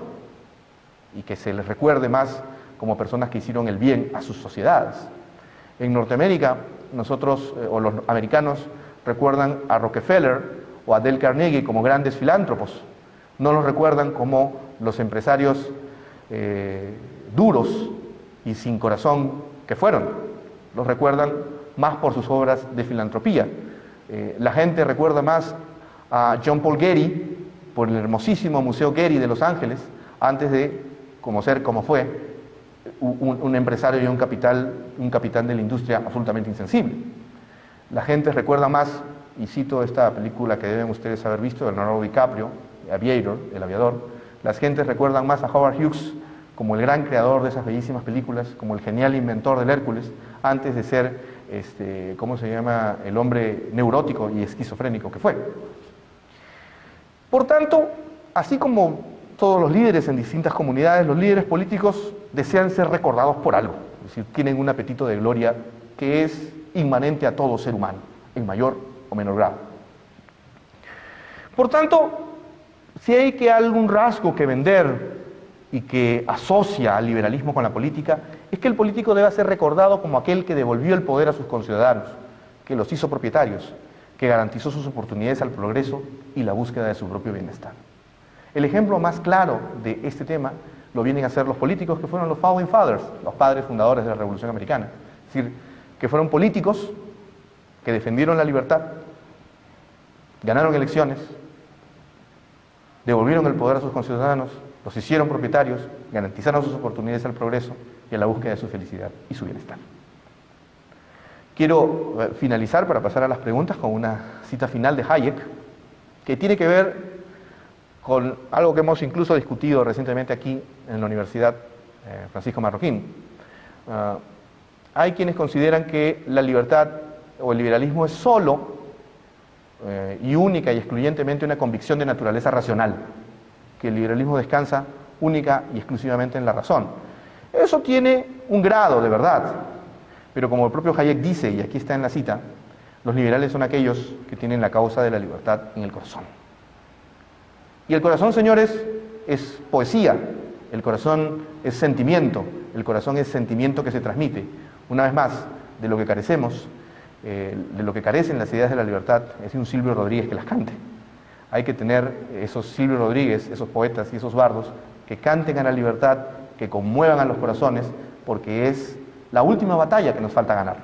y que se les recuerde más como personas que hicieron el bien a sus sociedades. En Norteamérica, nosotros, o los americanos, recuerdan a Rockefeller o a Dale Carnegie como grandes filántropos. No los recuerdan como los empresarios duros y sin corazón que fueron. Los recuerdan más por sus obras de filantropía. La gente recuerda más a John Paul Getty por el hermosísimo Museo Getty de Los Ángeles, antes de ser como fue un empresario y un capitán de la industria absolutamente insensible. La gente recuerda más, y cito esta película que deben ustedes haber visto, de Leonardo DiCaprio, Aviator, El Aviador, las gentes recuerdan más a Howard Hughes como el gran creador de esas bellísimas películas, como el genial inventor del Hércules, antes de ser, el hombre neurótico y esquizofrénico que fue. Por tanto, así como todos los líderes en distintas comunidades, los líderes políticos desean ser recordados por algo, es decir, tienen un apetito de gloria que es inmanente a todo ser humano, en mayor o menor grado. Por tanto, si hay algún rasgo que vender y que asocia al liberalismo con la política, es que el político debe ser recordado como aquel que devolvió el poder a sus conciudadanos, que los hizo propietarios, que garantizó sus oportunidades al progreso y la búsqueda de su propio bienestar. El ejemplo más claro de este tema lo vienen a ser los políticos que fueron los Founding Fathers, los padres fundadores de la Revolución Americana. Es decir, que fueron políticos que defendieron la libertad, ganaron elecciones, devolvieron el poder a sus conciudadanos, los hicieron propietarios, garantizaron sus oportunidades al progreso y a la búsqueda de su felicidad y su bienestar. Quiero finalizar para pasar a las preguntas con una cita final de Hayek, que tiene que ver con algo que hemos incluso discutido recientemente aquí en la Universidad Francisco Marroquín. Hay quienes consideran que la libertad o el liberalismo es solo y única y excluyentemente una convicción de naturaleza racional, que el liberalismo descansa única y exclusivamente en la razón. Eso tiene un grado de verdad, pero como el propio Hayek dice, y aquí está en la cita, los liberales son aquellos que tienen la causa de la libertad en el corazón. Y el corazón, señores, es poesía, el corazón es sentimiento, el corazón es sentimiento que se transmite. Una vez más, de lo que carecemos, de lo que carecen las ideas de la libertad, es un Silvio Rodríguez que las cante. Hay que tener esos Silvio Rodríguez, esos poetas y esos bardos que canten a la libertad, que conmuevan a los corazones, porque es la última batalla que nos falta ganar.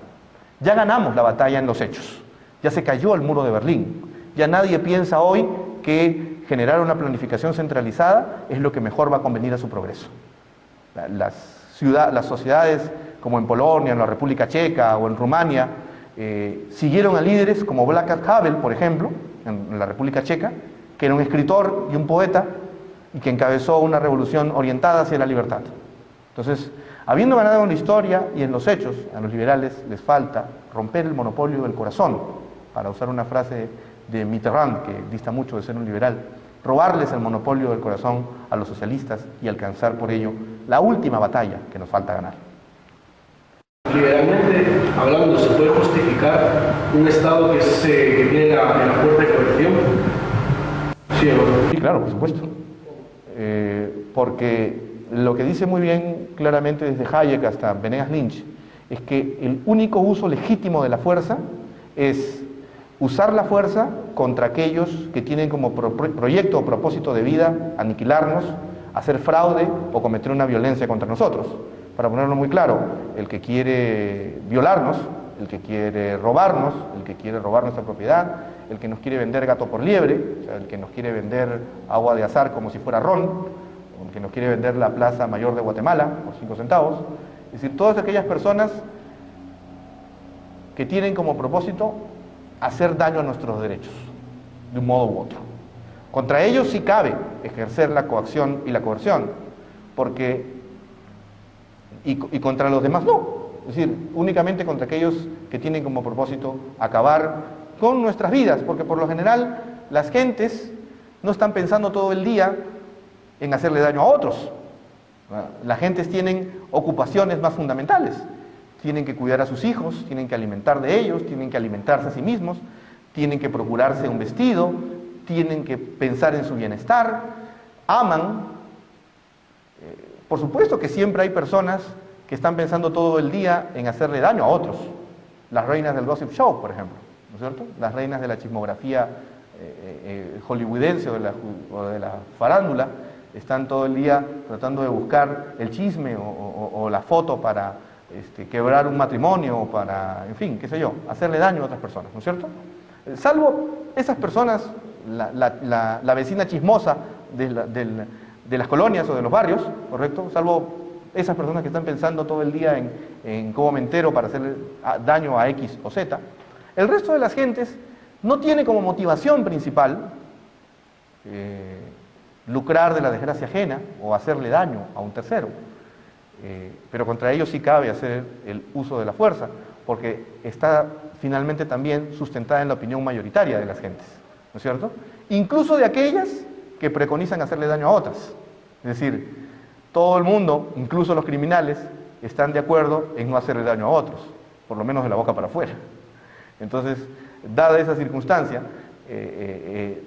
Ya ganamos la batalla en los hechos, ya se cayó el muro de Berlín, ya nadie piensa hoy que generar una planificación centralizada es lo que mejor va a convenir a su progreso. Las sociedades como en Polonia, en la República Checa o en Rumania, siguieron a líderes como Václav Havel, por ejemplo, en la República Checa, que era un escritor y un poeta y que encabezó una revolución orientada hacia la libertad. Entonces, habiendo ganado en la historia y en los hechos, a los liberales les falta romper el monopolio del corazón, para usar una frase de Mitterrand, que dista mucho de ser un liberal, robarles el monopolio del corazón a los socialistas y alcanzar por ello la última batalla que nos falta ganar.
Liberalmente hablando, ¿se puede justificar un Estado que tiene la fuerte coerción? ¿Sí o no?
Sí, claro, por supuesto. Porque lo que dice muy bien claramente desde Hayek hasta Venegas Lynch es que el único uso legítimo de la fuerza es usar la fuerza contra aquellos que tienen como proyecto o propósito de vida aniquilarnos, hacer fraude o cometer una violencia contra nosotros. Para ponerlo muy claro, el que quiere violarnos, el que quiere robarnos, el que quiere robar nuestra propiedad, el que nos quiere vender gato por liebre, o sea, el que nos quiere vender agua de azar como si fuera ron, el que nos quiere vender la Plaza Mayor de Guatemala por 5 centavos, es decir, todas aquellas personas que tienen como propósito hacer daño a nuestros derechos, de un modo u otro. Contra ellos sí cabe ejercer la coacción y la coerción, y contra los demás no. Es decir, únicamente contra aquellos que tienen como propósito acabar con nuestras vidas, porque por lo general las gentes no están pensando todo el día en hacerle daño a otros. Las gentes tienen ocupaciones más fundamentales. Tienen que cuidar a sus hijos, tienen que alimentar de ellos, tienen que alimentarse a sí mismos, tienen que procurarse un vestido, tienen que pensar en su bienestar, aman. Por supuesto que siempre hay personas que están pensando todo el día en hacerle daño a otros. Las reinas del gossip show, por ejemplo, ¿no es cierto? Las reinas de la chismografía hollywoodense o de la farándula están todo el día tratando de buscar el chisme o la foto para quebrar un matrimonio o para, en fin, qué sé yo, hacerle daño a otras personas, ¿no es cierto? Salvo esas personas, la vecina chismosa de las colonias o de los barrios, ¿correcto? Salvo esas personas que están pensando todo el día en cómo me entero para hacer daño a X o Z. El resto de las gentes no tiene como motivación principal lucrar de la desgracia ajena o hacerle daño a un tercero. Pero contra ellos sí cabe hacer el uso de la fuerza, porque está finalmente también sustentada en la opinión mayoritaria de las gentes, ¿no es cierto? Incluso de aquellas que preconizan hacerle daño a otras. Es decir, todo el mundo, incluso los criminales, están de acuerdo en no hacerle daño a otros, por lo menos de la boca para afuera. Entonces, dada esa circunstancia,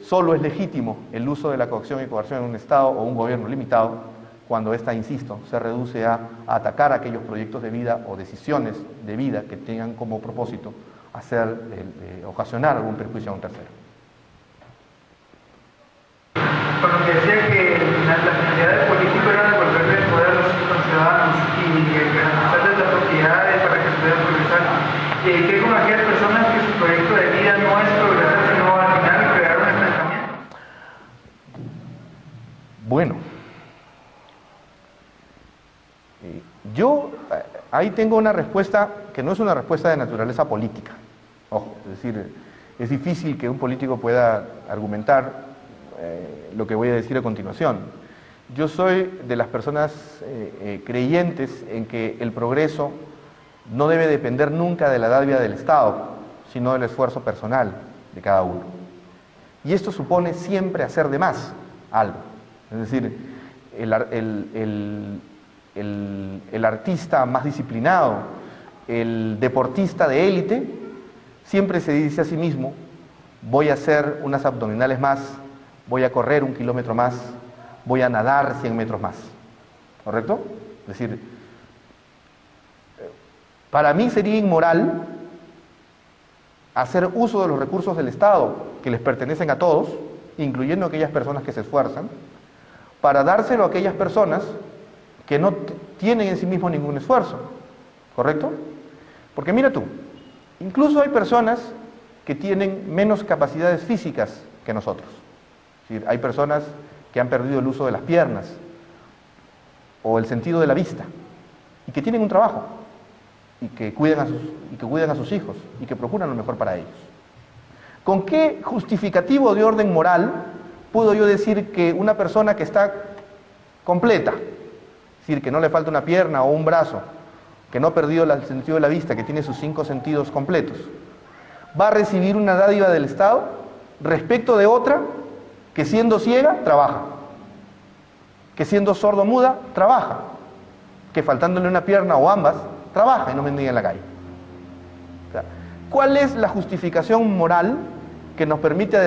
solo es legítimo el uso de la coacción y coerción en un Estado o un gobierno limitado cuando ésta, insisto, se reduce a atacar aquellos proyectos de vida o decisiones de vida que tengan como propósito ocasionar algún perjuicio a un tercero.
Con lo que decía que la finalidad del político era devolverle el poder a los ciudadanos y garantizarles las propiedades para que puedan progresar. ¿Qué con aquellas personas que su proyecto de vida no es progresar, sino al final crear un estancamiento?
Bueno, yo ahí tengo una respuesta que no es una respuesta de naturaleza política. Ojo, es decir, es difícil que un político pueda argumentar lo que voy a decir a continuación. Yo soy de las personas creyentes en que el progreso no debe depender nunca de la dádiva del Estado, sino del esfuerzo personal de cada uno. Y esto supone siempre hacer de más algo. Es decir, el artista más disciplinado, el deportista de élite, siempre se dice a sí mismo: voy a hacer unas abdominales más, voy a correr 1 kilómetro más, voy a nadar 100 metros más. ¿Correcto? Es decir, para mí sería inmoral hacer uso de los recursos del Estado que les pertenecen a todos, incluyendo aquellas personas que se esfuerzan, para dárselo a aquellas personas que no tienen en sí mismos ningún esfuerzo. ¿Correcto? Porque mira tú, incluso hay personas que tienen menos capacidades físicas que nosotros. Es decir, hay personas que han perdido el uso de las piernas o el sentido de la vista y que tienen un trabajo y que cuidan a sus hijos y que procuran lo mejor para ellos. ¿Con qué justificativo de orden moral puedo yo decir que una persona que está completa, es decir, que no le falta una pierna o un brazo, que no ha perdido el sentido de la vista, que tiene sus 5 sentidos completos, va a recibir una dádiva del Estado respecto de otra que siendo ciega, trabaja, que siendo sordo-muda, trabaja, que faltándole una pierna o ambas, trabaja y no mendiga en la calle? O sea, ¿cuál es la justificación moral que nos permite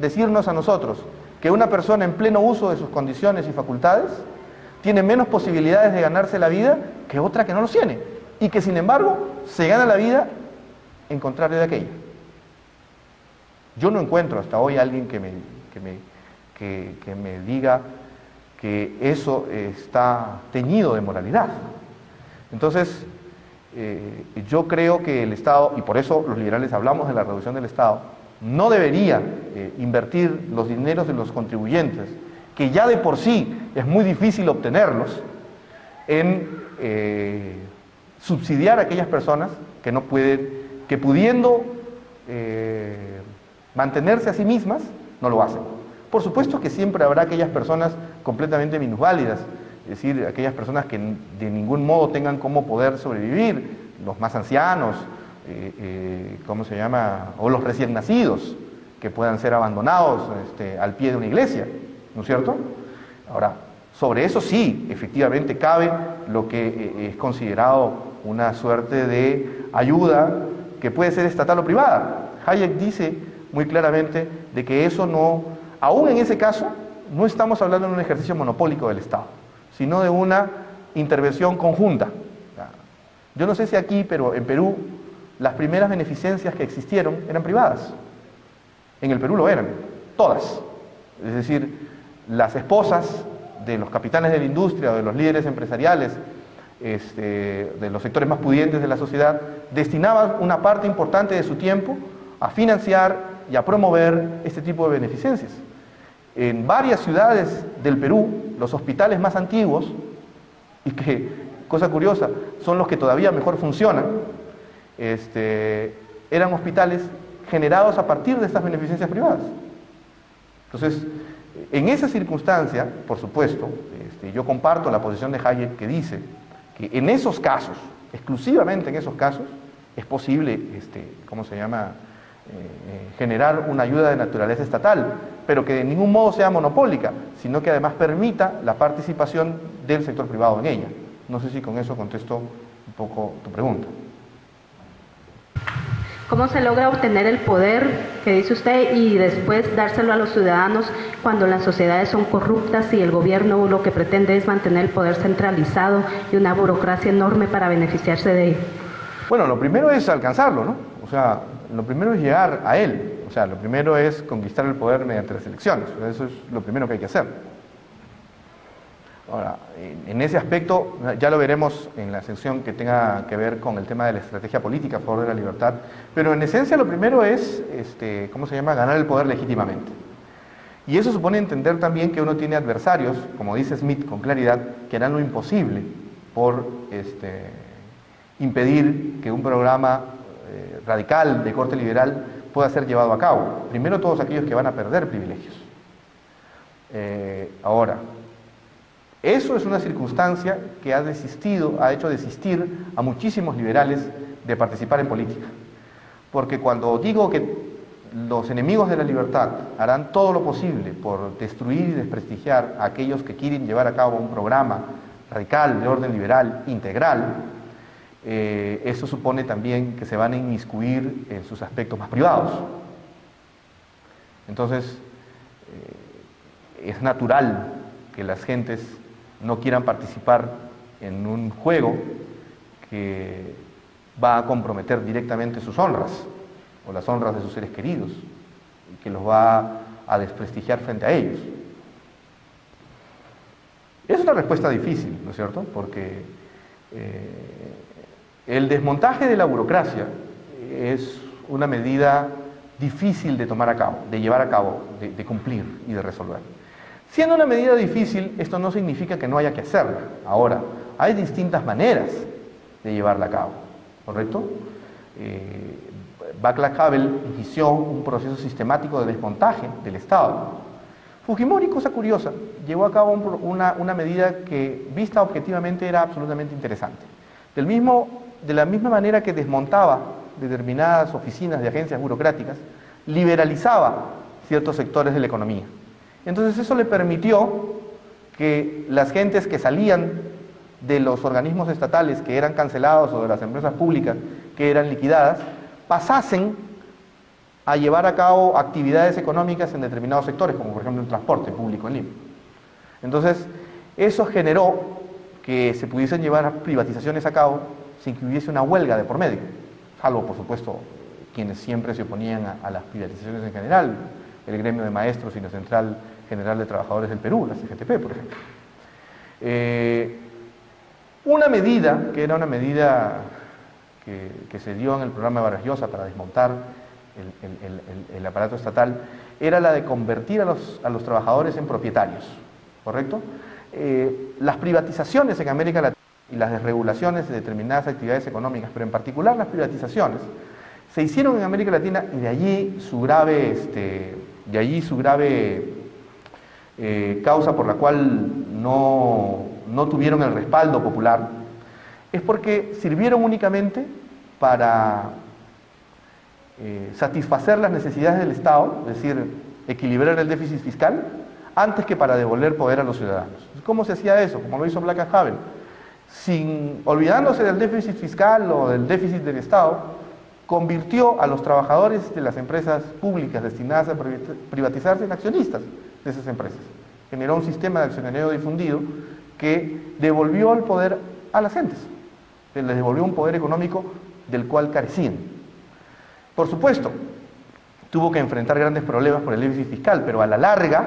decirnos a nosotros que una persona en pleno uso de sus condiciones y facultades tiene menos posibilidades de ganarse la vida que otra que no los tiene, y que sin embargo se gana la vida en contrario de aquella? Yo no encuentro hasta hoy alguien que me diga que eso está teñido de moralidad. Entonces, yo creo que el Estado, y por eso los liberales hablamos de la reducción del Estado, no debería invertir los dineros de los contribuyentes, que ya de por sí es muy difícil obtenerlos, en subsidiar a aquellas personas que no pueden, que pudiendo mantenerse a sí mismas, no lo hacen. Por supuesto que siempre habrá aquellas personas completamente minusválidas, es decir, aquellas personas que de ningún modo tengan cómo poder sobrevivir, los más ancianos, ¿cómo se llama? O los recién nacidos, que puedan ser abandonados al pie de una iglesia, ¿no es cierto? Ahora, sobre eso sí, efectivamente cabe lo que es considerado una suerte de ayuda que puede ser estatal o privada. Hayek dice muy claramente de que eso no, aún en ese caso, no estamos hablando de un ejercicio monopólico del Estado, sino de una intervención conjunta. Yo no sé si aquí, pero en Perú, las primeras beneficencias que existieron eran privadas. En el Perú lo eran, todas. Es decir, las esposas de los capitanes de la industria, de los líderes empresariales, de los sectores más pudientes de la sociedad, destinaban una parte importante de su tiempo a financiar y a promover este tipo de beneficencias. En varias ciudades del Perú, los hospitales más antiguos, y que, cosa curiosa, son los que todavía mejor funcionan, eran hospitales generados a partir de estas beneficencias privadas. Entonces, en esa circunstancia, por supuesto, yo comparto la posición de Hayek, que dice que en esos casos, exclusivamente en esos casos, es posible, ¿cómo se llama?, generar una ayuda de naturaleza estatal, pero que de ningún modo sea monopólica, sino que además permita la participación del sector privado en ella. No sé si con eso contesto un poco tu pregunta.
¿Cómo se logra obtener el poder que dice usted y después dárselo a los ciudadanos cuando las sociedades son corruptas y el gobierno lo que pretende es mantener el poder centralizado y una burocracia enorme para beneficiarse de él?
Bueno, lo primero es alcanzarlo, ¿no? O sea, lo primero es llegar a él. O sea, lo primero es conquistar el poder mediante las elecciones. Eso es lo primero que hay que hacer. Ahora, en ese aspecto, ya lo veremos en la sección que tenga que ver con el tema de la estrategia política a favor de la libertad, pero en esencia lo primero es, ¿cómo se llama?, ganar el poder legítimamente. Y eso supone entender también que uno tiene adversarios, como dice Smith con claridad, que harán lo imposible por impedir que un programa radical de corte liberal pueda ser llevado a cabo. Primero, todos aquellos que van a perder privilegios. Ahora, eso es una circunstancia que ha hecho desistir a muchísimos liberales de participar en política. Porque cuando digo que los enemigos de la libertad harán todo lo posible por destruir y desprestigiar a aquellos que quieren llevar a cabo un programa radical de orden liberal integral, eso supone también que se van a inmiscuir en sus aspectos más privados. Entonces, es natural que las gentes no quieran participar en un juego que va a comprometer directamente sus honras o las honras de sus seres queridos y que los va a desprestigiar frente a ellos. Es una respuesta difícil, ¿no es cierto? Porque el desmontaje de la burocracia es una medida difícil de tomar a cabo, de llevar a cabo, de cumplir y de resolver. Siendo una medida difícil, esto no significa que no haya que hacerla. Ahora, hay distintas maneras de llevarla a cabo, ¿correcto? Václav Havel inició un proceso sistemático de desmontaje del Estado. Fujimori, cosa curiosa, llevó a cabo una medida que, vista objetivamente, era absolutamente interesante. De la misma manera que desmontaba determinadas oficinas de agencias burocráticas, liberalizaba ciertos sectores de la economía. Entonces eso le permitió que las gentes que salían de los organismos estatales que eran cancelados o de las empresas públicas que eran liquidadas, pasasen a llevar a cabo actividades económicas en determinados sectores, como por ejemplo el transporte público en Lima. Entonces, eso generó que se pudiesen llevar privatizaciones a cabo sin que hubiese una huelga de por medio, salvo, por supuesto, quienes siempre se oponían a las privatizaciones en general, el gremio de maestros y la Central General de Trabajadores del Perú, la CGTP, por ejemplo. Una medida, que era una medida que se dio en el programa de Vargas Llosa para desmontar el aparato estatal, era la de convertir a los trabajadores en propietarios, ¿correcto? Las privatizaciones en América Latina y las desregulaciones de determinadas actividades económicas, pero en particular las privatizaciones, se hicieron en América Latina y de allí su grave causa por la cual no tuvieron el respaldo popular, es porque sirvieron únicamente para satisfacer las necesidades del Estado, es decir, equilibrar el déficit fiscal, antes que para devolver poder a los ciudadanos. ¿Cómo se hacía eso? Como lo hizo Black and Havel, olvidándose del déficit fiscal o del déficit del Estado, convirtió a los trabajadores de las empresas públicas destinadas a privatizarse en accionistas de esas empresas. Generó un sistema de accionariado difundido que devolvió el poder a las gentes, les devolvió un poder económico del cual carecían. Por supuesto, tuvo que enfrentar grandes problemas por el déficit fiscal, pero a la larga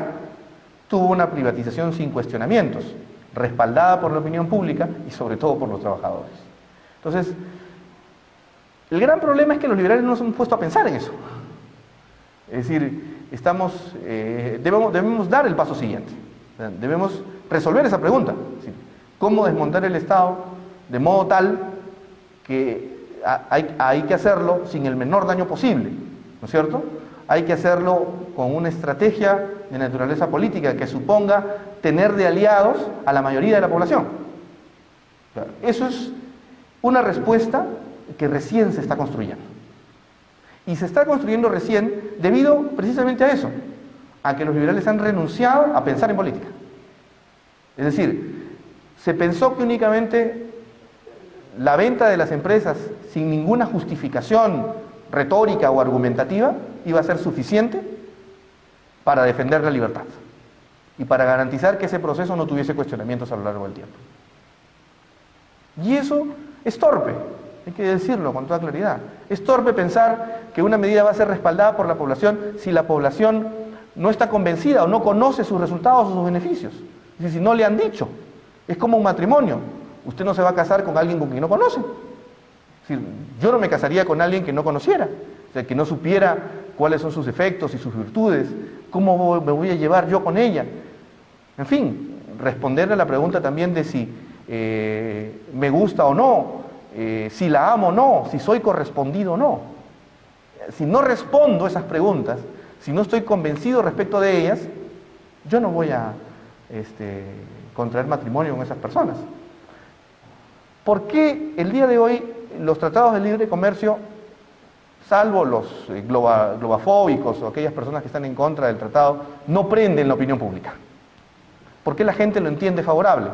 tuvo una privatización sin cuestionamientos, respaldada por la opinión pública y sobre todo por los trabajadores. Entonces, el gran problema es que los liberales no nos hemos puesto a pensar en eso. Es decir, debemos dar el paso siguiente. Debemos resolver esa pregunta. Es decir, ¿cómo desmontar el Estado de modo tal que hay que hacerlo sin el menor daño posible? ¿No es cierto? Hay que hacerlo con una estrategia de naturaleza política que suponga tener de aliados a la mayoría de la población. Eso es una respuesta que recién se está construyendo. Y se está construyendo recién debido precisamente a eso, a que los liberales han renunciado a pensar en política. Es decir, se pensó que únicamente la venta de las empresas sin ninguna justificación retórica o argumentativa iba a ser suficiente para defender la libertad y para garantizar que ese proceso no tuviese cuestionamientos a lo largo del tiempo. Y eso es torpe. Hay que decirlo con toda claridad. Es torpe pensar que una medida va a ser respaldada por la población si la población no está convencida o no conoce sus resultados o sus beneficios. Es decir, si no le han dicho. Es como un matrimonio. Usted no se va a casar con alguien con quien no conoce. Es decir, yo no me casaría con alguien que no conociera, o sea, que no supiera cuáles son sus efectos y sus virtudes, cómo me voy a llevar yo con ella. En fin, responderle a la pregunta también de si me gusta o no, si la amo o no, si soy correspondido o no. Si no respondo esas preguntas, si no estoy convencido respecto de ellas, yo no voy a contraer matrimonio con esas personas. ¿Por qué el día de hoy los tratados de libre comercio, salvo los globafóbicos o aquellas personas que están en contra del tratado, no prenden la opinión pública? ¿Por qué la gente lo entiende favorable?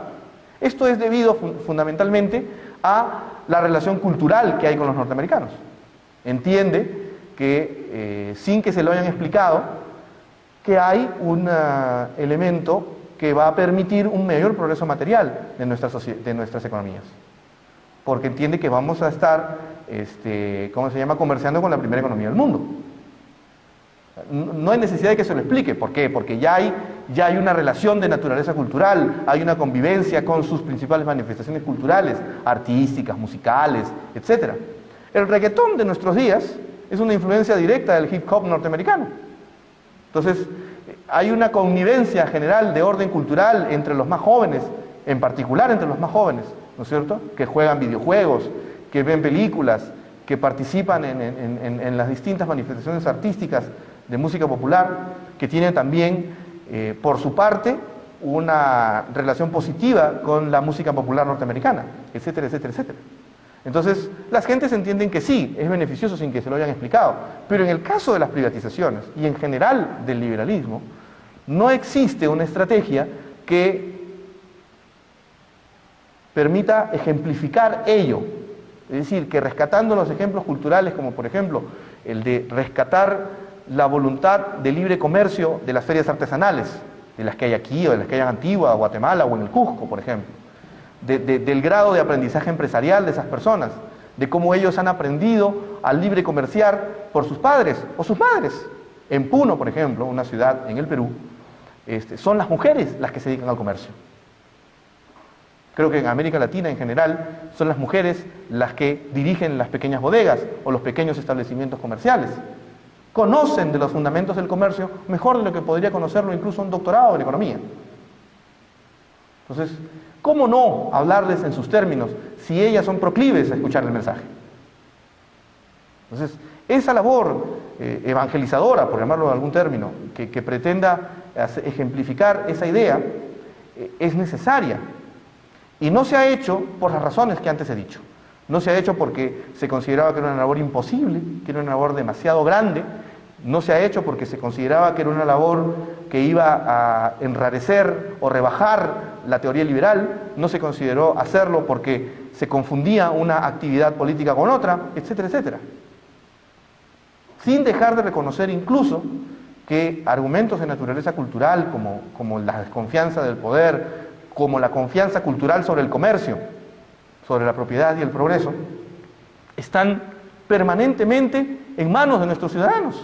Esto es debido fundamentalmente a la relación cultural que hay con los norteamericanos. Entiende que, sin que se lo hayan explicado, que hay un elemento que va a permitir un mayor progreso material de nuestras economías. Porque entiende que vamos a estar, comerciando con la primera economía del mundo. No hay necesidad de que se lo explique. ¿Por qué? Porque ya hay una relación de naturaleza cultural, hay una convivencia con sus principales manifestaciones culturales, artísticas, musicales, etc. El reggaetón de nuestros días es una influencia directa del hip hop norteamericano. Entonces, hay una connivencia general de orden cultural entre los más jóvenes, en particular entre los más jóvenes, ¿no es cierto?, que juegan videojuegos, que ven películas, que participan en las distintas manifestaciones artísticas de música popular, que tienen también, por su parte, una relación positiva con la música popular norteamericana, etcétera, etcétera, etcétera. Entonces, las gentes entienden que sí, es beneficioso sin que se lo hayan explicado, pero en el caso de las privatizaciones y en general del liberalismo, no existe una estrategia que permita ejemplificar ello. Es decir, que rescatando los ejemplos culturales, como por ejemplo el de rescatar la voluntad de libre comercio de las ferias artesanales, de las que hay aquí o de las que hay en Antigua, Guatemala o en el Cusco, por ejemplo, del grado de aprendizaje empresarial de esas personas, de cómo ellos han aprendido al libre comerciar por sus padres o sus madres. En Puno, por ejemplo, una ciudad en el Perú, son las mujeres las que se dedican al comercio. Creo que en América Latina en general son las mujeres las que dirigen las pequeñas bodegas o los pequeños establecimientos comerciales. Conocen de los fundamentos del comercio mejor de lo que podría conocerlo incluso un doctorado en economía. Entonces, ¿cómo no hablarles en sus términos si ellas son proclives a escuchar el mensaje? Entonces, esa labor evangelizadora, por llamarlo de algún término, que pretenda ejemplificar esa idea, es necesaria. Y no se ha hecho por las razones que antes he dicho. No se ha hecho porque se consideraba que era una labor imposible, que era una labor demasiado grande. No se ha hecho porque se consideraba que era una labor que iba a enrarecer o rebajar la teoría liberal. No se consideró hacerlo porque se confundía una actividad política con otra, etcétera, etcétera. Sin dejar de reconocer incluso que argumentos de naturaleza cultural, como la desconfianza del poder, como la confianza cultural sobre el comercio, sobre la propiedad y el progreso, están permanentemente en manos de nuestros ciudadanos.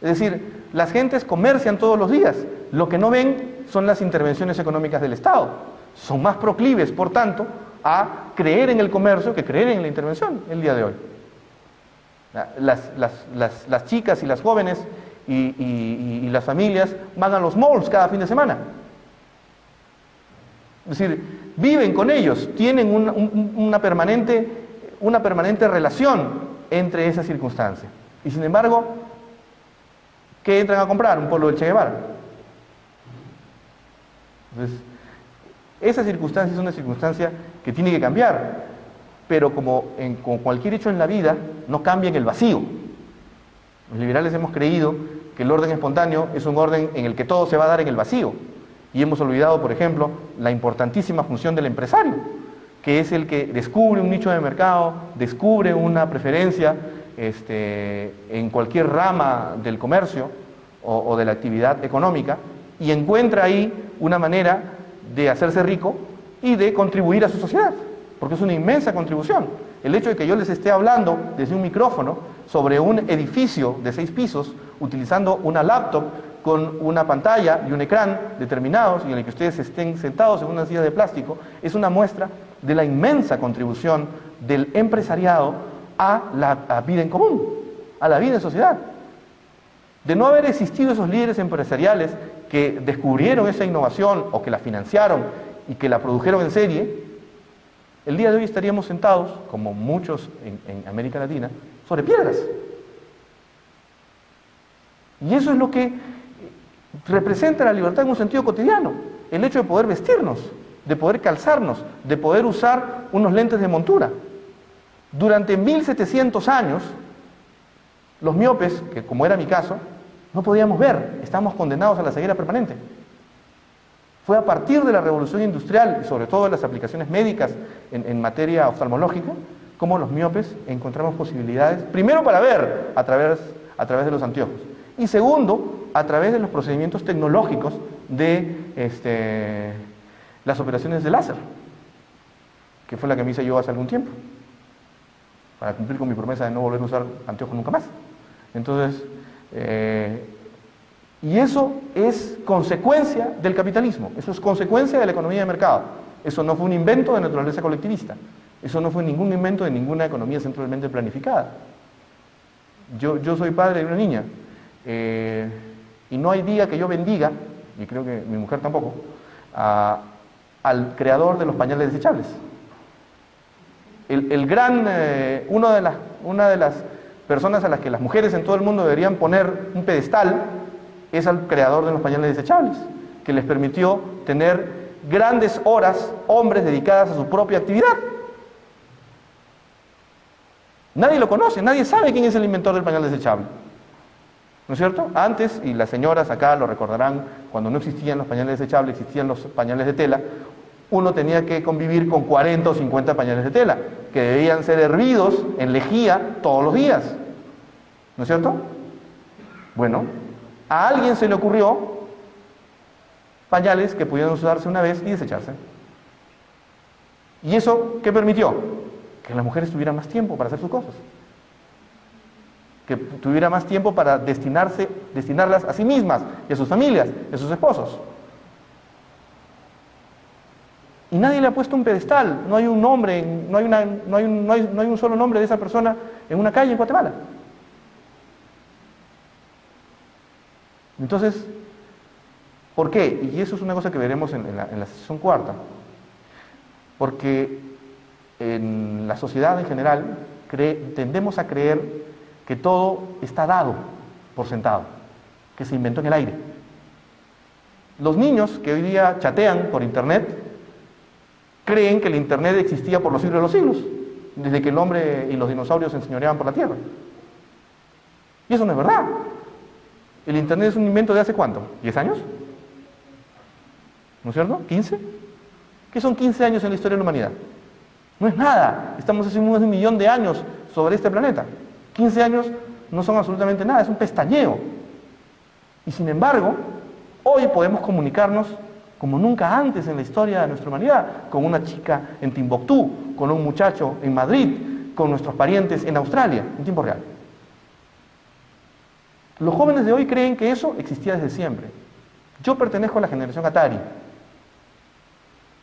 Es decir, las gentes comercian todos los días, lo que no ven son las intervenciones económicas del Estado. Son más proclives, por tanto, a creer en el comercio que creer en la intervención el día de hoy. Las chicas y las jóvenes y las familias van a los malls cada fin de semana. Es decir, viven con ellos, tienen una permanente relación entre esas circunstancias. Y sin embargo, ¿qué entran a comprar? Un polo del Che Guevara. Entonces, esa circunstancia es una circunstancia que tiene que cambiar, pero como cualquier hecho en la vida, no cambia en el vacío. Los liberales hemos creído que el orden espontáneo es un orden en el que todo se va a dar en el vacío. Y hemos olvidado, por ejemplo, la importantísima función del empresario, que es el que descubre un nicho de mercado, descubre una preferencia en cualquier rama del comercio o de la actividad económica y encuentra ahí una manera de hacerse rico y de contribuir a su sociedad, porque es una inmensa contribución. El hecho de que yo les esté hablando desde un micrófono sobre un edificio de 6 pisos, utilizando una laptop con una pantalla y un ecrán determinados y en el que ustedes estén sentados en una silla de plástico, es una muestra de la inmensa contribución del empresariado a la vida en común, a la vida en sociedad. De no haber existido esos líderes empresariales que descubrieron esa innovación o que la financiaron y que la produjeron en serie, el día de hoy estaríamos sentados, como muchos en América Latina, sobre piedras. Y eso es lo que representa la libertad en un sentido cotidiano, el hecho de poder vestirnos, de poder calzarnos, de poder usar unos lentes de montura. Durante 1700 años, los miopes, que como era mi caso, no podíamos ver, estábamos condenados a la ceguera permanente. Fue a partir de la revolución industrial, y sobre todo de las aplicaciones médicas en materia oftalmológica, como los miopes encontramos posibilidades, primero para ver a través de los anteojos, y segundo, a través de los procedimientos tecnológicos de las operaciones de láser, que fue la que me hice yo hace algún tiempo, para cumplir con mi promesa de no volver a usar anteojos nunca más. Entonces, y eso es consecuencia del capitalismo, eso es consecuencia de la economía de mercado. Eso no fue un invento de naturaleza colectivista, eso no fue ningún invento de ninguna economía centralmente planificada. Yo soy padre de una niña, y no hay día que yo bendiga, y creo que mi mujer tampoco, al creador de los pañales desechables. Una de las personas a las que las mujeres en todo el mundo deberían poner un pedestal es al creador de los pañales desechables, que les permitió tener grandes horas, hombres dedicadas a su propia actividad. Nadie lo conoce, nadie sabe quién es el inventor del pañal desechable. ¿No es cierto? Antes, y las señoras acá lo recordarán, cuando no existían los pañales desechables, existían los pañales de tela, uno tenía que convivir con 40 o 50 pañales de tela, que debían ser hervidos en lejía todos los días. ¿No es cierto? Bueno, a alguien se le ocurrió pañales que pudieran usarse una vez y desecharse. ¿Y eso qué permitió? Que las mujeres tuvieran más tiempo para hacer sus cosas. Que tuviera más tiempo para destinarlas a sí mismas y a sus familias, y a sus esposos. Y nadie le ha puesto un pedestal, no hay un nombre, no hay un solo nombre de esa persona en una calle en Guatemala. Entonces, ¿por qué? Y eso es una cosa que veremos en la sesión cuarta. Porque en la sociedad en general tendemos a creer que todo está dado por sentado, que se inventó en el aire. Los niños que hoy día chatean por internet creen que el internet existía por los siglos de los siglos, desde que el hombre y los dinosaurios se enseñoreaban por la tierra. Y eso no es verdad. El internet es un invento de hace ¿cuánto? ¿10 años? ¿No es cierto? ¿15? ¿Qué son 15 años en la historia de la humanidad? No es nada. Estamos hace más de 1 millón de años sobre este planeta. 15 años no son absolutamente nada, es un pestañeo. Y sin embargo, hoy podemos comunicarnos como nunca antes en la historia de nuestra humanidad, con una chica en Timbuktu, con un muchacho en Madrid, con nuestros parientes en Australia, en tiempo real. Los jóvenes de hoy creen que eso existía desde siempre. Yo pertenezco a la generación Atari.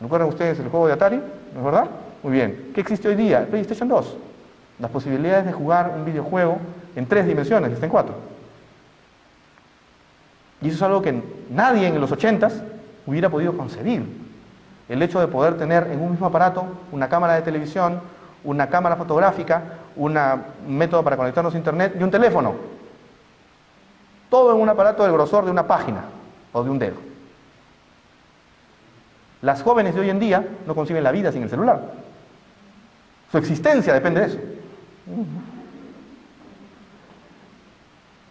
¿Recuerdan ustedes el juego de Atari? ¿No es verdad? Muy bien. ¿Qué existe hoy día? PlayStation 2. Las posibilidades de jugar un videojuego en 3 dimensiones, está en 4. Y eso es algo que nadie en los 80s hubiera podido concebir. El hecho de poder tener en un mismo aparato una cámara de televisión, una cámara fotográfica, un método para conectarnos a internet y un teléfono. Todo en un aparato del grosor de una página o de un dedo. Las jóvenes de hoy en día no conciben la vida sin el celular. Su existencia depende de eso.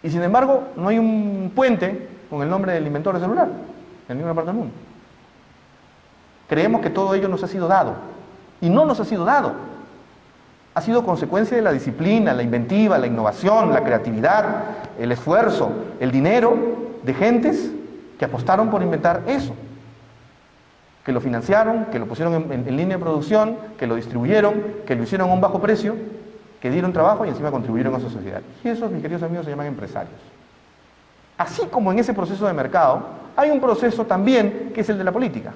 Y sin embargo, no hay un puente con el nombre del inventor del celular en ninguna parte del mundo. Creemos que todo ello nos ha sido dado. Y no nos ha sido dado. Ha sido consecuencia de la disciplina, la inventiva, la innovación, la creatividad, el esfuerzo, el dinero de gentes que apostaron por inventar eso. Que lo financiaron, que lo pusieron en línea de producción, que lo distribuyeron, que lo hicieron a un bajo precio, que dieron trabajo y encima contribuyeron a su sociedad. Y esos, mis queridos amigos, se llaman empresarios. Así como en ese proceso de mercado, hay un proceso también que es el de la política,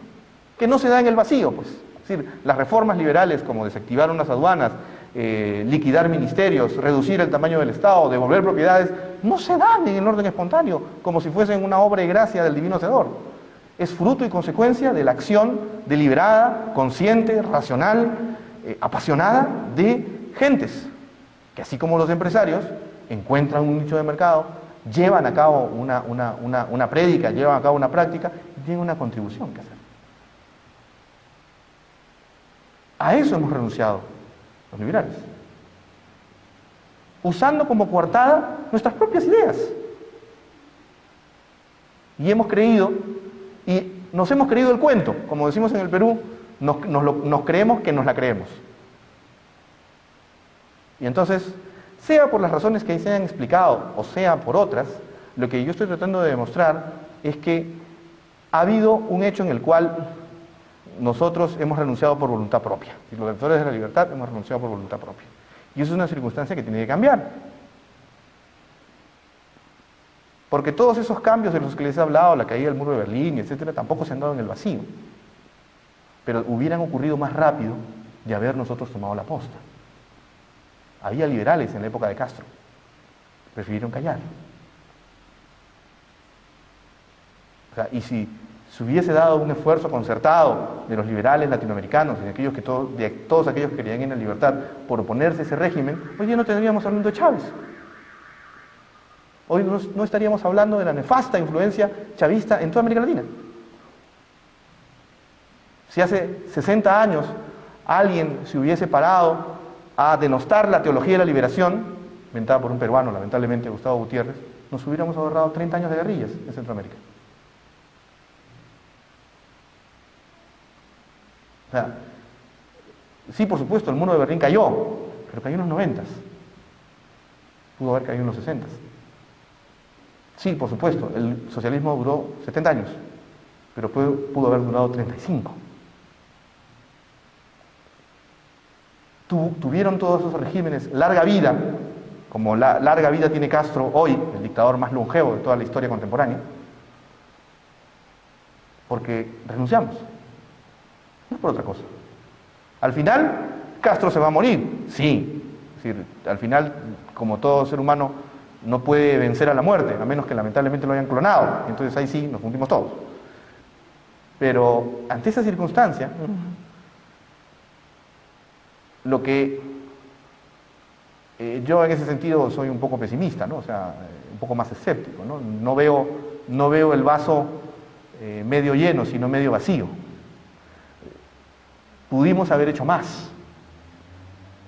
que no se da en el vacío, pues. Es decir, las reformas liberales como desactivar unas aduanas, liquidar ministerios, reducir el tamaño del Estado, devolver propiedades, no se dan en el orden espontáneo, como si fuesen una obra y gracia del divino hacedor. Es fruto y consecuencia de la acción deliberada, consciente, racional, apasionada de gentes, que así como los empresarios encuentran un nicho de mercado, llevan a cabo una prédica, llevan a cabo una práctica y tienen una contribución que hacer. A eso hemos renunciado los liberales, usando como coartada nuestras propias ideas. Y hemos creído, y nos hemos creído el cuento, como decimos en el Perú, nos creemos que nos la creemos. Y entonces, sea por las razones que ahí se hayan explicado, o sea por otras, lo que yo estoy tratando de demostrar es que ha habido un hecho en el cual nosotros hemos renunciado por voluntad propia. Y los defensores de la libertad hemos renunciado por voluntad propia. Y eso es una circunstancia que tiene que cambiar. Porque todos esos cambios de los que les he hablado, la caída del muro de Berlín, etcétera, tampoco se han dado en el vacío. Pero hubieran ocurrido más rápido de haber nosotros tomado la posta. Había liberales en la época de Castro. Prefirieron callar. O sea, y si se hubiese dado un esfuerzo concertado de los liberales latinoamericanos y de todos aquellos que querían en la libertad por oponerse a ese régimen, hoy día no tendríamos hablando de Chávez. Hoy no estaríamos hablando de la nefasta influencia chavista en toda América Latina. Si hace 60 años alguien se hubiese parado a denostar la teología de la liberación, inventada por un peruano, lamentablemente, Gustavo Gutiérrez, nos hubiéramos ahorrado 30 años de guerrillas en Centroamérica. O sea, sí, por supuesto, el muro de Berlín cayó, pero cayó en los 90s. Pudo haber caído en los 60s. Sí, por supuesto, el socialismo duró 70 años, pero pudo haber durado 35. tuvieron todos esos regímenes larga vida, como la larga vida tiene Castro hoy, el dictador más longevo de toda la historia contemporánea, porque renunciamos, no por otra cosa. Al final, Castro se va a morir, sí, es decir, al final, como todo ser humano, no puede vencer a la muerte, a menos que lamentablemente lo hayan clonado, entonces ahí sí nos fundimos todos. Pero ante esa circunstancia, lo que yo en ese sentido soy un poco pesimista, ¿no? O sea, un poco más escéptico, ¿no? No veo el vaso medio lleno, sino medio vacío. Pudimos haber hecho más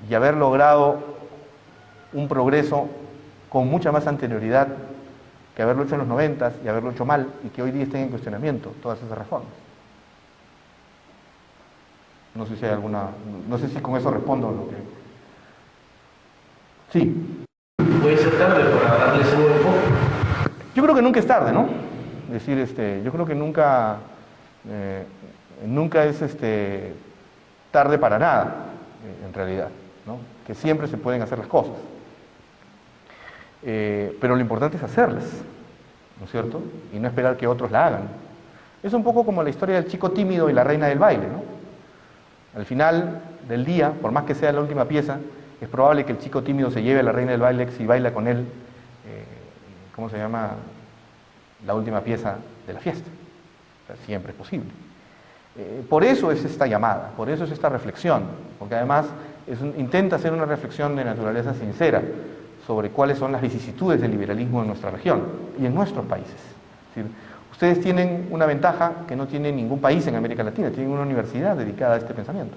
y haber logrado un progreso con mucha más anterioridad que haberlo hecho en los 90 y haberlo hecho mal y que hoy día estén en cuestionamiento todas esas reformas. No sé si hay alguna, no sé si con eso respondo lo que... Sí.
¿Puede ser tarde para darle ese nuevo enfoque?
Yo creo que nunca es tarde, ¿no? Es decir, yo creo que nunca es tarde para nada, en realidad, ¿no? Que siempre se pueden hacer las cosas. Pero lo importante es hacerlas, ¿no es cierto? Y no esperar que otros la hagan. Es un poco como la historia del chico tímido y la reina del baile, ¿no? Al final del día, por más que sea la última pieza, es probable que el chico tímido se lleve a la reina del baile y baila con él, ¿cómo se llama? La última pieza de la fiesta. O sea, siempre es posible. Por eso es esta llamada, por eso es esta reflexión, porque además intenta hacer una reflexión de naturaleza sincera sobre cuáles son las vicisitudes del liberalismo en nuestra región y en nuestros países. Es decir, ustedes tienen una ventaja que no tiene ningún país en América Latina, tienen una universidad dedicada a este pensamiento.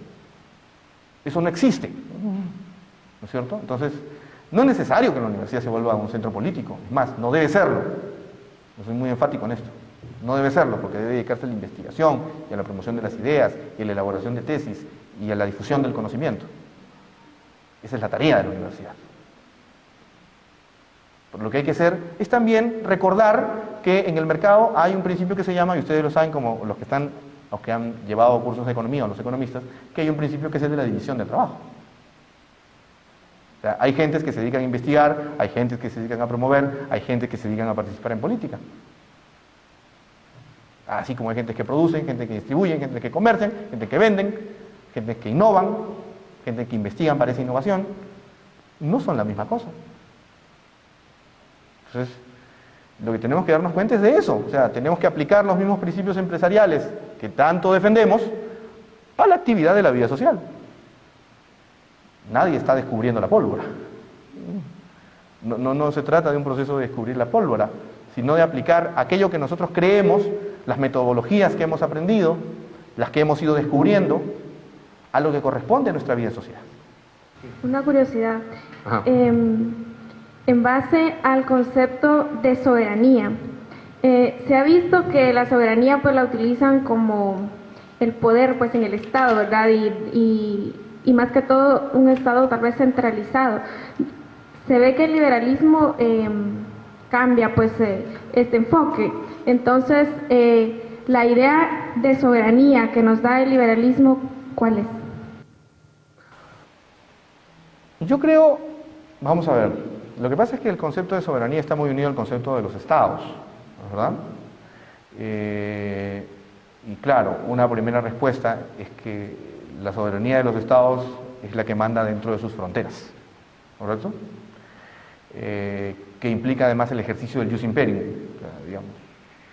Eso no existe, ¿no es cierto? Entonces, no es necesario que la universidad se vuelva un centro político, es más, no debe serlo. Yo soy muy enfático en esto. No debe serlo, porque debe dedicarse a la investigación y a la promoción de las ideas y a la elaboración de tesis y a la difusión del conocimiento. Esa es la tarea de la universidad. Pero lo que hay que hacer es también recordar que en el mercado hay un principio que se llama, y ustedes lo saben como los que han llevado cursos de economía o los economistas, que hay un principio que es el de la división del trabajo. O sea, hay gentes que se dedican a investigar, hay gentes que se dedican a promover, hay gente que se dedican a participar en política. Así como hay gente que producen, gente que distribuyen, gente que comercian, gente que venden, gente que innovan, gente que investigan para esa innovación. No son la misma cosa. Entonces, lo que tenemos que darnos cuenta es de eso. O sea, tenemos que aplicar los mismos principios empresariales que tanto defendemos a la actividad de la vida social. Nadie está descubriendo la pólvora. No se trata de un proceso de descubrir la pólvora, sino de aplicar aquello que nosotros creemos, las metodologías que hemos aprendido, las que hemos ido descubriendo, a lo que corresponde a nuestra vida social.
Una curiosidad. En base al concepto de soberanía, se ha visto que la soberanía pues la utilizan como el poder pues en el Estado, ¿verdad? Y más que todo un Estado tal vez centralizado. Se ve que el liberalismo cambia pues este enfoque. Entonces, la idea de soberanía que nos da el liberalismo, ¿cuál es?
Yo creo, vamos a ver, lo que pasa es que el concepto de soberanía está muy unido al concepto de los estados, ¿verdad? Y claro, una primera respuesta es que la soberanía de los estados es la que manda dentro de sus fronteras, ¿correcto? Que implica además el ejercicio del jus imperium, digamos,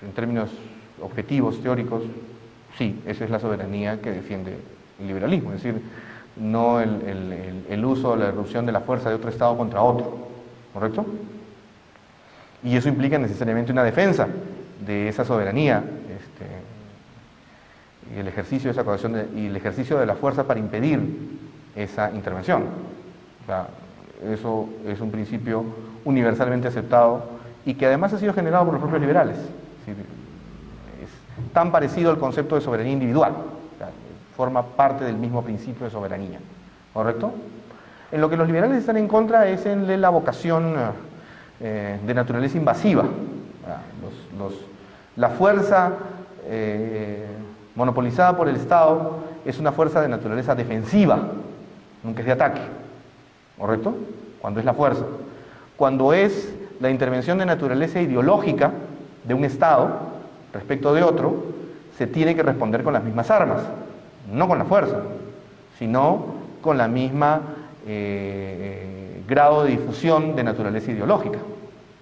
en términos objetivos, teóricos, sí, esa es la soberanía que defiende el liberalismo, es decir, no el uso o la irrupción de la fuerza de otro Estado contra otro, ¿correcto? Y eso implica necesariamente una defensa de esa soberanía y el ejercicio de esa coacción y el ejercicio de la fuerza para impedir esa intervención. O sea, eso es un principio universalmente aceptado y que además ha sido generado por los propios liberales. Es decir, es tan parecido al concepto de soberanía individual, o sea, forma parte del mismo principio de soberanía, ¿correcto? En lo que los liberales están en contra es en la vocación de naturaleza invasiva. La fuerza monopolizada por el Estado es una fuerza de naturaleza defensiva, nunca es de ataque, ¿correcto? Cuando es la fuerza. Cuando es la intervención de naturaleza ideológica de un Estado respecto de otro, se tiene que responder con las mismas armas, no con la fuerza, sino con la misma grado de difusión de naturaleza ideológica,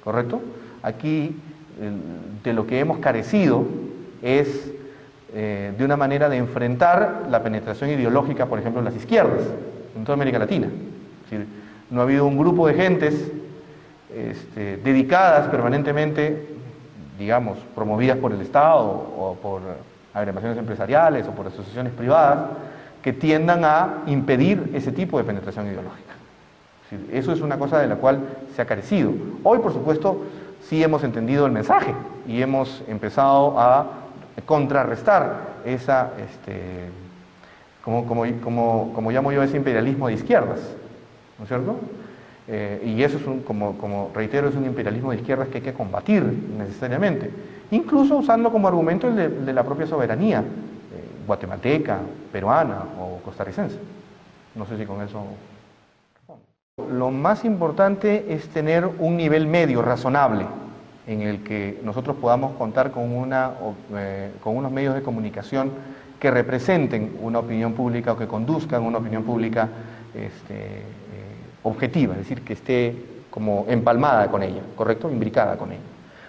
¿correcto? Aquí de lo que hemos carecido es de una manera de enfrentar la penetración ideológica, por ejemplo, en las izquierdas, en toda América Latina. Es decir, no ha habido un grupo de gentes dedicadas permanentemente, digamos, promovidas por el Estado o por agremiaciones empresariales o por asociaciones privadas, que tiendan a impedir ese tipo de penetración ideológica. Es decir, eso es una cosa de la cual se ha carecido. Hoy, por supuesto, sí hemos entendido el mensaje y hemos empezado a contrarrestar esa, como llamo yo, ese imperialismo de izquierdas, ¿no es cierto? Y eso es como reitero, es un imperialismo de izquierdas que hay que combatir necesariamente, incluso usando como argumento el de la propia soberanía guatemalteca, peruana o costarricense. No sé si con eso... Lo más importante es tener un nivel medio razonable en el que nosotros podamos contar con unos medios de comunicación que representen una opinión pública o que conduzcan una opinión pública objetiva, es decir, que esté como empalmada con ella, ¿correcto? Imbricada con ella.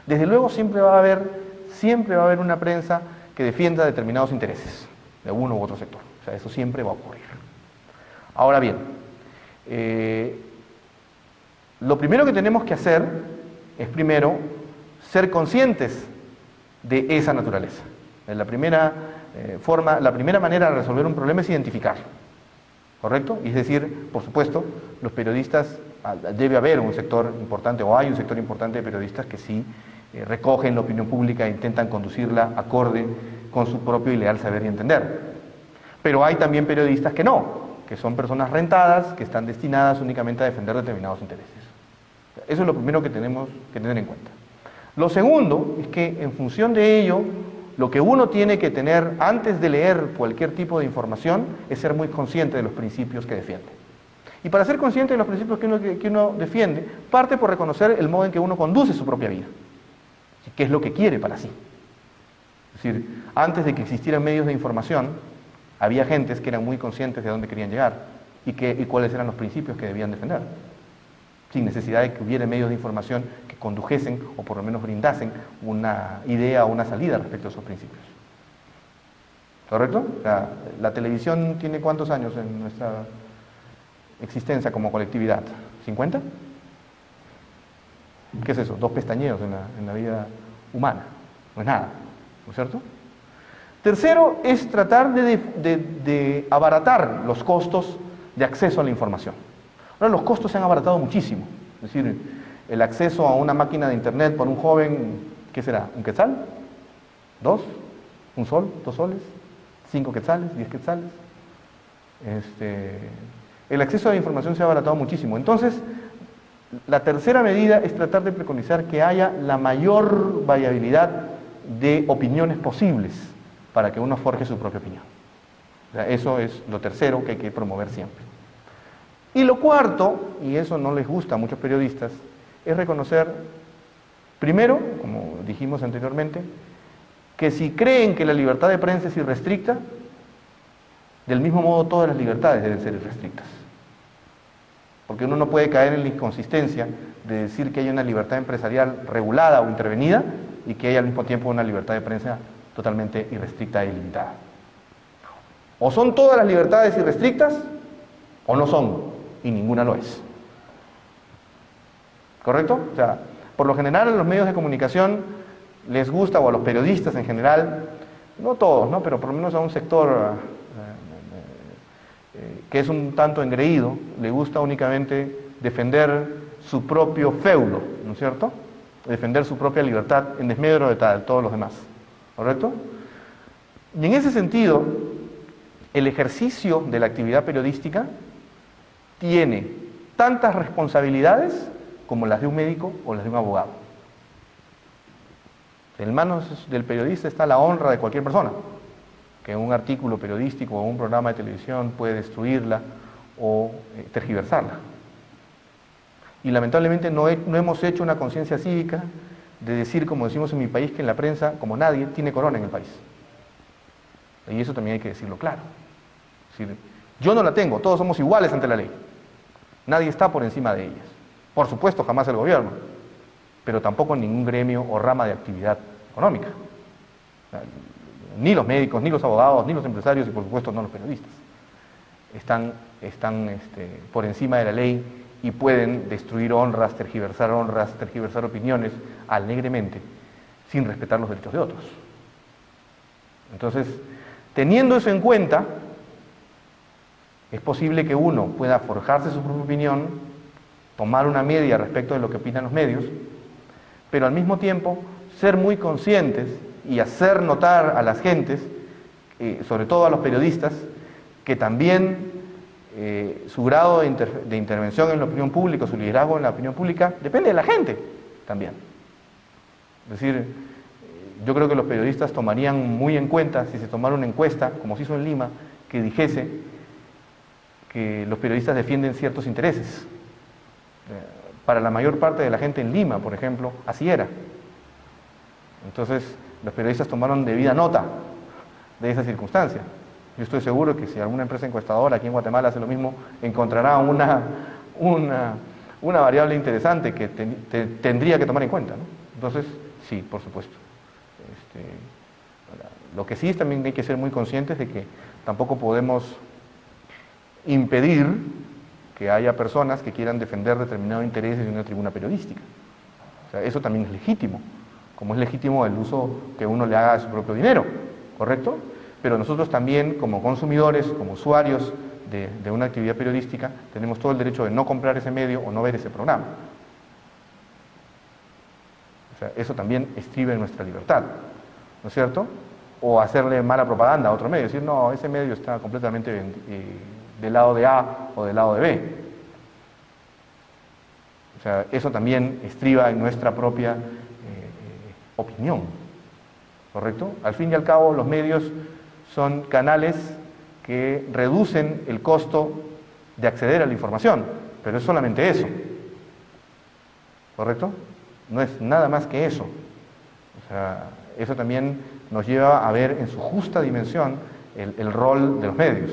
Desde luego siempre va a haber una prensa que defienda determinados intereses de uno u otro sector. O sea, eso siempre va a ocurrir. Ahora bien, lo primero que tenemos que hacer es primero ser conscientes de esa naturaleza. La primera manera de resolver un problema es identificarlo, ¿correcto? Y es decir, por supuesto, los periodistas, debe haber un sector importante, o hay un sector importante de periodistas que sí recogen la opinión pública e intentan conducirla acorde con su propio y leal saber y entender. Pero hay también periodistas que no, que son personas rentadas, que están destinadas únicamente a defender determinados intereses. Eso es lo primero que tenemos que tener en cuenta. Lo segundo es que en función de ello, lo que uno tiene que tener antes de leer cualquier tipo de información es ser muy consciente de los principios que defiende. Y para ser consciente de los principios que uno defiende, parte por reconocer el modo en que uno conduce su propia vida, qué es lo que quiere para sí. Es decir, antes de que existieran medios de información, había gentes que eran muy conscientes de dónde querían llegar y cuáles eran los principios que debían defender, sin necesidad de que hubiera medios de información que condujesen o por lo menos brindasen una idea o una salida respecto a esos principios. ¿Correcto? La televisión tiene ¿cuántos años en nuestra existencia como colectividad? ¿50? ¿Qué es eso? 2 pestañeos en la vida humana. No es nada, ¿no es cierto? Tercero es tratar de abaratar los costos de acceso a la información. Ahora los costos se han abaratado muchísimo. Es decir, el acceso a una máquina de internet por un joven, ¿qué será? ¿1 quetzal? ¿2? ¿1 sol? ¿2 soles? ¿5 quetzales? ¿10 quetzales? El acceso a la información se ha abaratado muchísimo. Entonces, la tercera medida es tratar de preconizar que haya la mayor variabilidad de opiniones posibles para que uno forje su propia opinión. O sea, eso es lo tercero que hay que promover siempre. Y lo cuarto, y eso no les gusta a muchos periodistas, es reconocer, primero, como dijimos anteriormente, que si creen que la libertad de prensa es irrestricta, del mismo modo todas las libertades deben ser irrestrictas. Porque uno no puede caer en la inconsistencia de decir que hay una libertad empresarial regulada o intervenida y que hay al mismo tiempo una libertad de prensa totalmente irrestricta e ilimitada. O son todas las libertades irrestrictas o no son, y ninguna lo es. ¿Correcto? O sea, por lo general a los medios de comunicación les gusta, o a los periodistas en general, no todos, ¿no? Pero por lo menos a un sector que es un tanto engreído, le gusta únicamente defender su propio feudo, ¿no es cierto? Defender su propia libertad en desmedro de todos los demás, ¿correcto? Y en ese sentido, el ejercicio de la actividad periodística tiene tantas responsabilidades como las de un médico o las de un abogado. En manos del periodista está la honra de cualquier persona, que un artículo periodístico o un programa de televisión puede destruirla o tergiversarla. Y lamentablemente no hemos hecho una conciencia cívica de decir, como decimos en mi país, que en la prensa, como nadie, tiene corona en el país. Y eso también hay que decirlo claro. Es decir, yo no la tengo, todos somos iguales ante la ley. Nadie está por encima de ellas. Por supuesto, jamás el gobierno, pero tampoco ningún gremio o rama de actividad económica. Ni los médicos, ni los abogados, ni los empresarios y por supuesto no los periodistas. Están por encima de la ley y pueden destruir honras, tergiversar opiniones alegremente, sin respetar los derechos de otros. Entonces, teniendo eso en cuenta, es posible que uno pueda forjarse su propia opinión, tomar una media respecto de lo que opinan los medios, pero al mismo tiempo ser muy conscientes y hacer notar a las gentes, sobre todo a los periodistas, que también su grado de intervención en la opinión pública, su liderazgo en la opinión pública, depende de la gente también. Es decir, yo creo que los periodistas tomarían muy en cuenta, si se tomara una encuesta, como se hizo en Lima, que dijese que los periodistas defienden ciertos intereses. Para la mayor parte de la gente en Lima, por ejemplo, así era. Entonces, los periodistas tomaron debida nota de esa circunstancia. Yo estoy seguro que si alguna empresa encuestadora aquí en Guatemala hace lo mismo, encontrará una variable interesante que tendría que tomar en cuenta, ¿no? Entonces, sí, por supuesto. Lo que sí es también hay que ser muy conscientes de que tampoco podemos impedir que haya personas que quieran defender determinados intereses en una tribuna periodística. O sea, eso también es legítimo, como es legítimo el uso que uno le haga de su propio dinero, ¿correcto? Pero nosotros también, como consumidores, como usuarios de una actividad periodística, tenemos todo el derecho de no comprar ese medio o no ver ese programa. O sea, eso también estriba en nuestra libertad, ¿no es cierto? O hacerle mala propaganda a otro medio, decir, no, ese medio está completamente del lado de A o del lado de B. O sea, eso también estriba en nuestra propia opinión, ¿correcto? Al fin y al cabo, los medios son canales que reducen el costo de acceder a la información, pero es solamente eso, ¿correcto? No es nada más que eso. O sea, eso también nos lleva a ver en su justa dimensión el rol de los medios.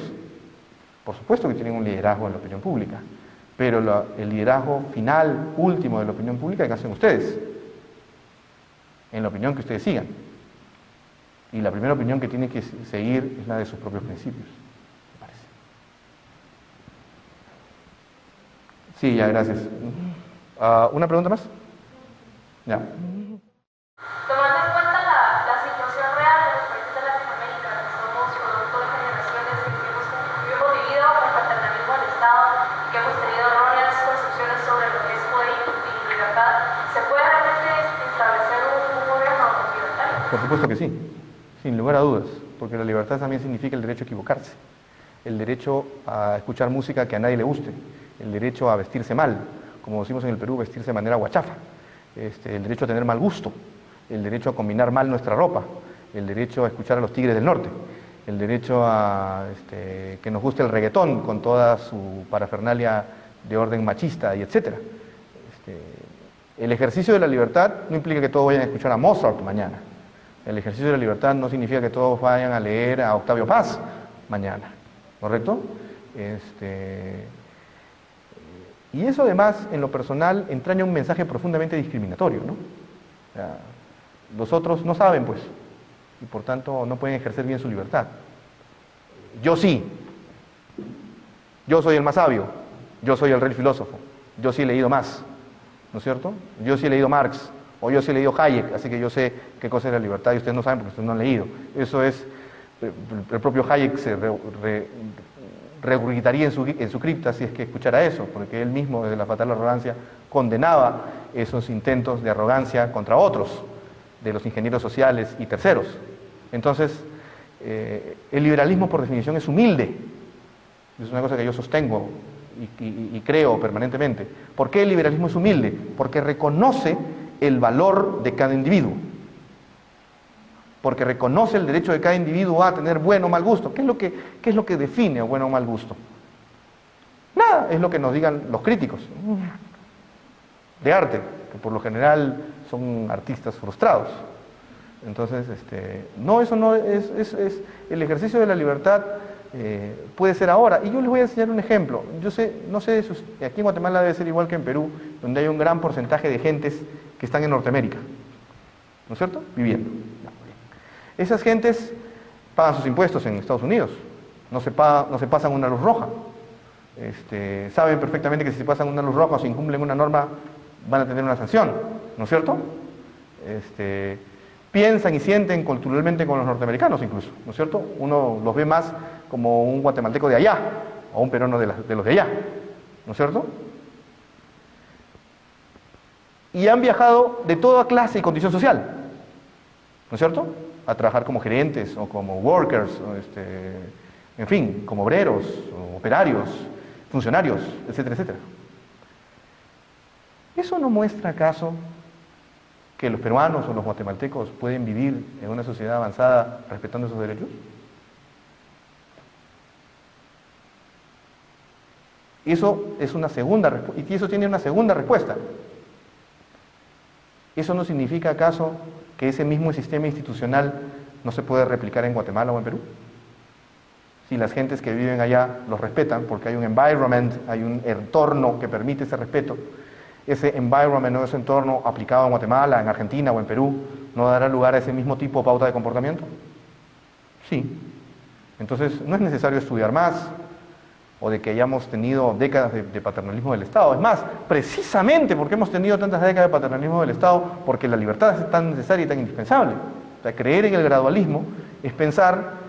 Por supuesto que tienen un liderazgo en la opinión pública, pero el liderazgo final, último de la opinión pública, que hacen ustedes, en la opinión que ustedes sigan. Y la primera opinión que tienen que seguir es la de sus propios principios, me parece. Sí, ya, gracias. ¿Una pregunta más? Ya.
Tomando en cuenta la situación real de los países de Latinoamérica, que somos producto de generaciones que hemos vivido con paternalismo del Estado, que hemos tenido erróneas concepciones sobre lo que es poder y libertad, ¿se puede realmente establecer un gobierno libertario?
Por supuesto que sí, sin lugar a dudas, porque la libertad también significa el derecho a equivocarse, el derecho a escuchar música que a nadie le guste, el derecho a vestirse mal, como decimos en el Perú, vestirse de manera guachafa, el derecho a tener mal gusto, el derecho a combinar mal nuestra ropa, el derecho a escuchar a los Tigres del Norte, el derecho a que nos guste el reggaetón con toda su parafernalia de orden machista y etcétera. El ejercicio de la libertad no implica que todos vayan a escuchar a Mozart mañana. El ejercicio de la libertad no significa que todos vayan a leer a Octavio Paz mañana, ¿correcto? Y eso además, en lo personal, entraña un mensaje profundamente discriminatorio, ¿no? O sea, los otros no saben, pues, y por tanto no pueden ejercer bien su libertad. Yo sí. Yo soy el más sabio. Yo soy el rey filósofo. Yo sí he leído más, ¿no es cierto? Yo sí he leído Marx, o yo sí he leído Hayek, así que yo sé qué cosa es la libertad y ustedes no saben porque ustedes no han leído. Eso es, el propio Hayek se regurgitaría en su cripta si es que escuchara eso, porque él mismo desde la fatal arrogancia condenaba esos intentos de arrogancia contra otros, de los ingenieros sociales y terceros. Entonces, el liberalismo por definición es humilde, es una cosa que yo sostengo y creo permanentemente. ¿Por qué el liberalismo es humilde? Porque reconoce el valor de cada individuo, porque reconoce el derecho de cada individuo a tener buen o mal gusto. ¿Qué es lo que define a buen o mal gusto? allá es lo que nos digan los críticos de arte, que por lo general son artistas frustrados. Entonces, no, eso no es el ejercicio de la libertad puede ser ahora. Y yo les voy a enseñar un ejemplo. Yo sé, no sé, aquí en Guatemala debe ser igual que en Perú, donde hay un gran porcentaje de gentes que están en Norteamérica, ¿no es cierto? Viviendo. Esas gentes pagan sus impuestos en Estados Unidos, no se pasan una luz roja. Saben perfectamente que si se pasan una luz roja o si incumplen una norma van a tener una sanción, ¿no es cierto? Piensan y sienten culturalmente con los norteamericanos incluso, ¿no es cierto? Uno los ve más como un guatemalteco de allá, o un peruano de los de allá, ¿no es cierto? Y han viajado de toda clase y condición social, ¿no es cierto? A trabajar como gerentes, o como workers, o en fin, como obreros, o operarios, funcionarios, etcétera, etcétera. ¿Eso no muestra acaso que los peruanos o los guatemaltecos pueden vivir en una sociedad avanzada respetando sus derechos? Eso es una segunda respuesta, y eso tiene una segunda respuesta. ¿Eso no significa acaso que ese mismo sistema institucional no se puede replicar en Guatemala o en Perú? Si las gentes que viven allá los respetan, porque hay un environment, hay un entorno que permite ese respeto, ese environment o ese entorno aplicado en Guatemala, en Argentina o en Perú, ¿no dará lugar a ese mismo tipo de pauta de comportamiento? Sí. Entonces, no es necesario estudiar más o de que hayamos tenido décadas de paternalismo del Estado. Es más, precisamente porque hemos tenido tantas décadas de paternalismo del Estado, porque la libertad es tan necesaria y tan indispensable. O sea, creer en el gradualismo es pensar,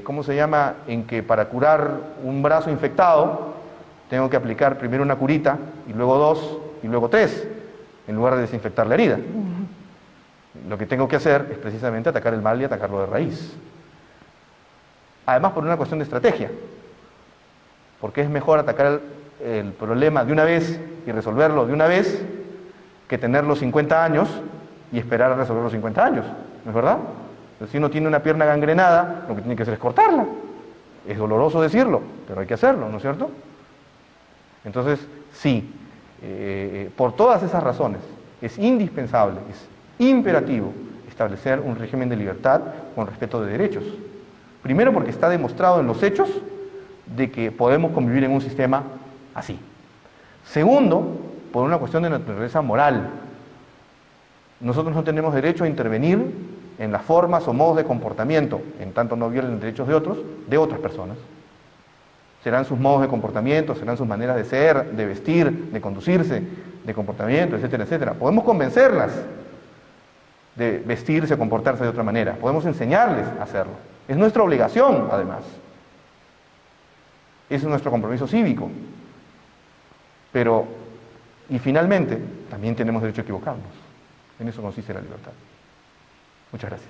¿cómo se llama?, en que para curar un brazo infectado tengo que aplicar primero una curita, y luego 2, y luego 3, en lugar de desinfectar la herida. Lo que tengo que hacer es precisamente atacar el mal y atacarlo de raíz. Además, por una cuestión de estrategia, porque es mejor atacar el problema de una vez y resolverlo de una vez, que tenerlo 50 años y esperar a resolver los 50 años, ¿no es verdad? Entonces, si uno tiene una pierna gangrenada, lo que tiene que hacer es cortarla. Es doloroso decirlo, pero hay que hacerlo, ¿no es cierto? Entonces, sí, por todas esas razones, es indispensable, es imperativo establecer un régimen de libertad con respeto de derechos. Primero, porque está demostrado en los hechos de que podemos convivir en un sistema así. Segundo, por una cuestión de naturaleza moral. Nosotros no tenemos derecho a intervenir en las formas o modos de comportamiento, en tanto no violen derechos de otras personas. Serán sus modos de comportamiento, serán sus maneras de ser, de vestir, de conducirse, de comportamiento, etcétera, etcétera. Podemos convencerlas de vestirse, comportarse de otra manera. Podemos enseñarles a hacerlo. Es nuestra obligación, además. Ese es nuestro compromiso cívico. Pero, y finalmente, también tenemos derecho a equivocarnos. En eso consiste la libertad. Muchas gracias.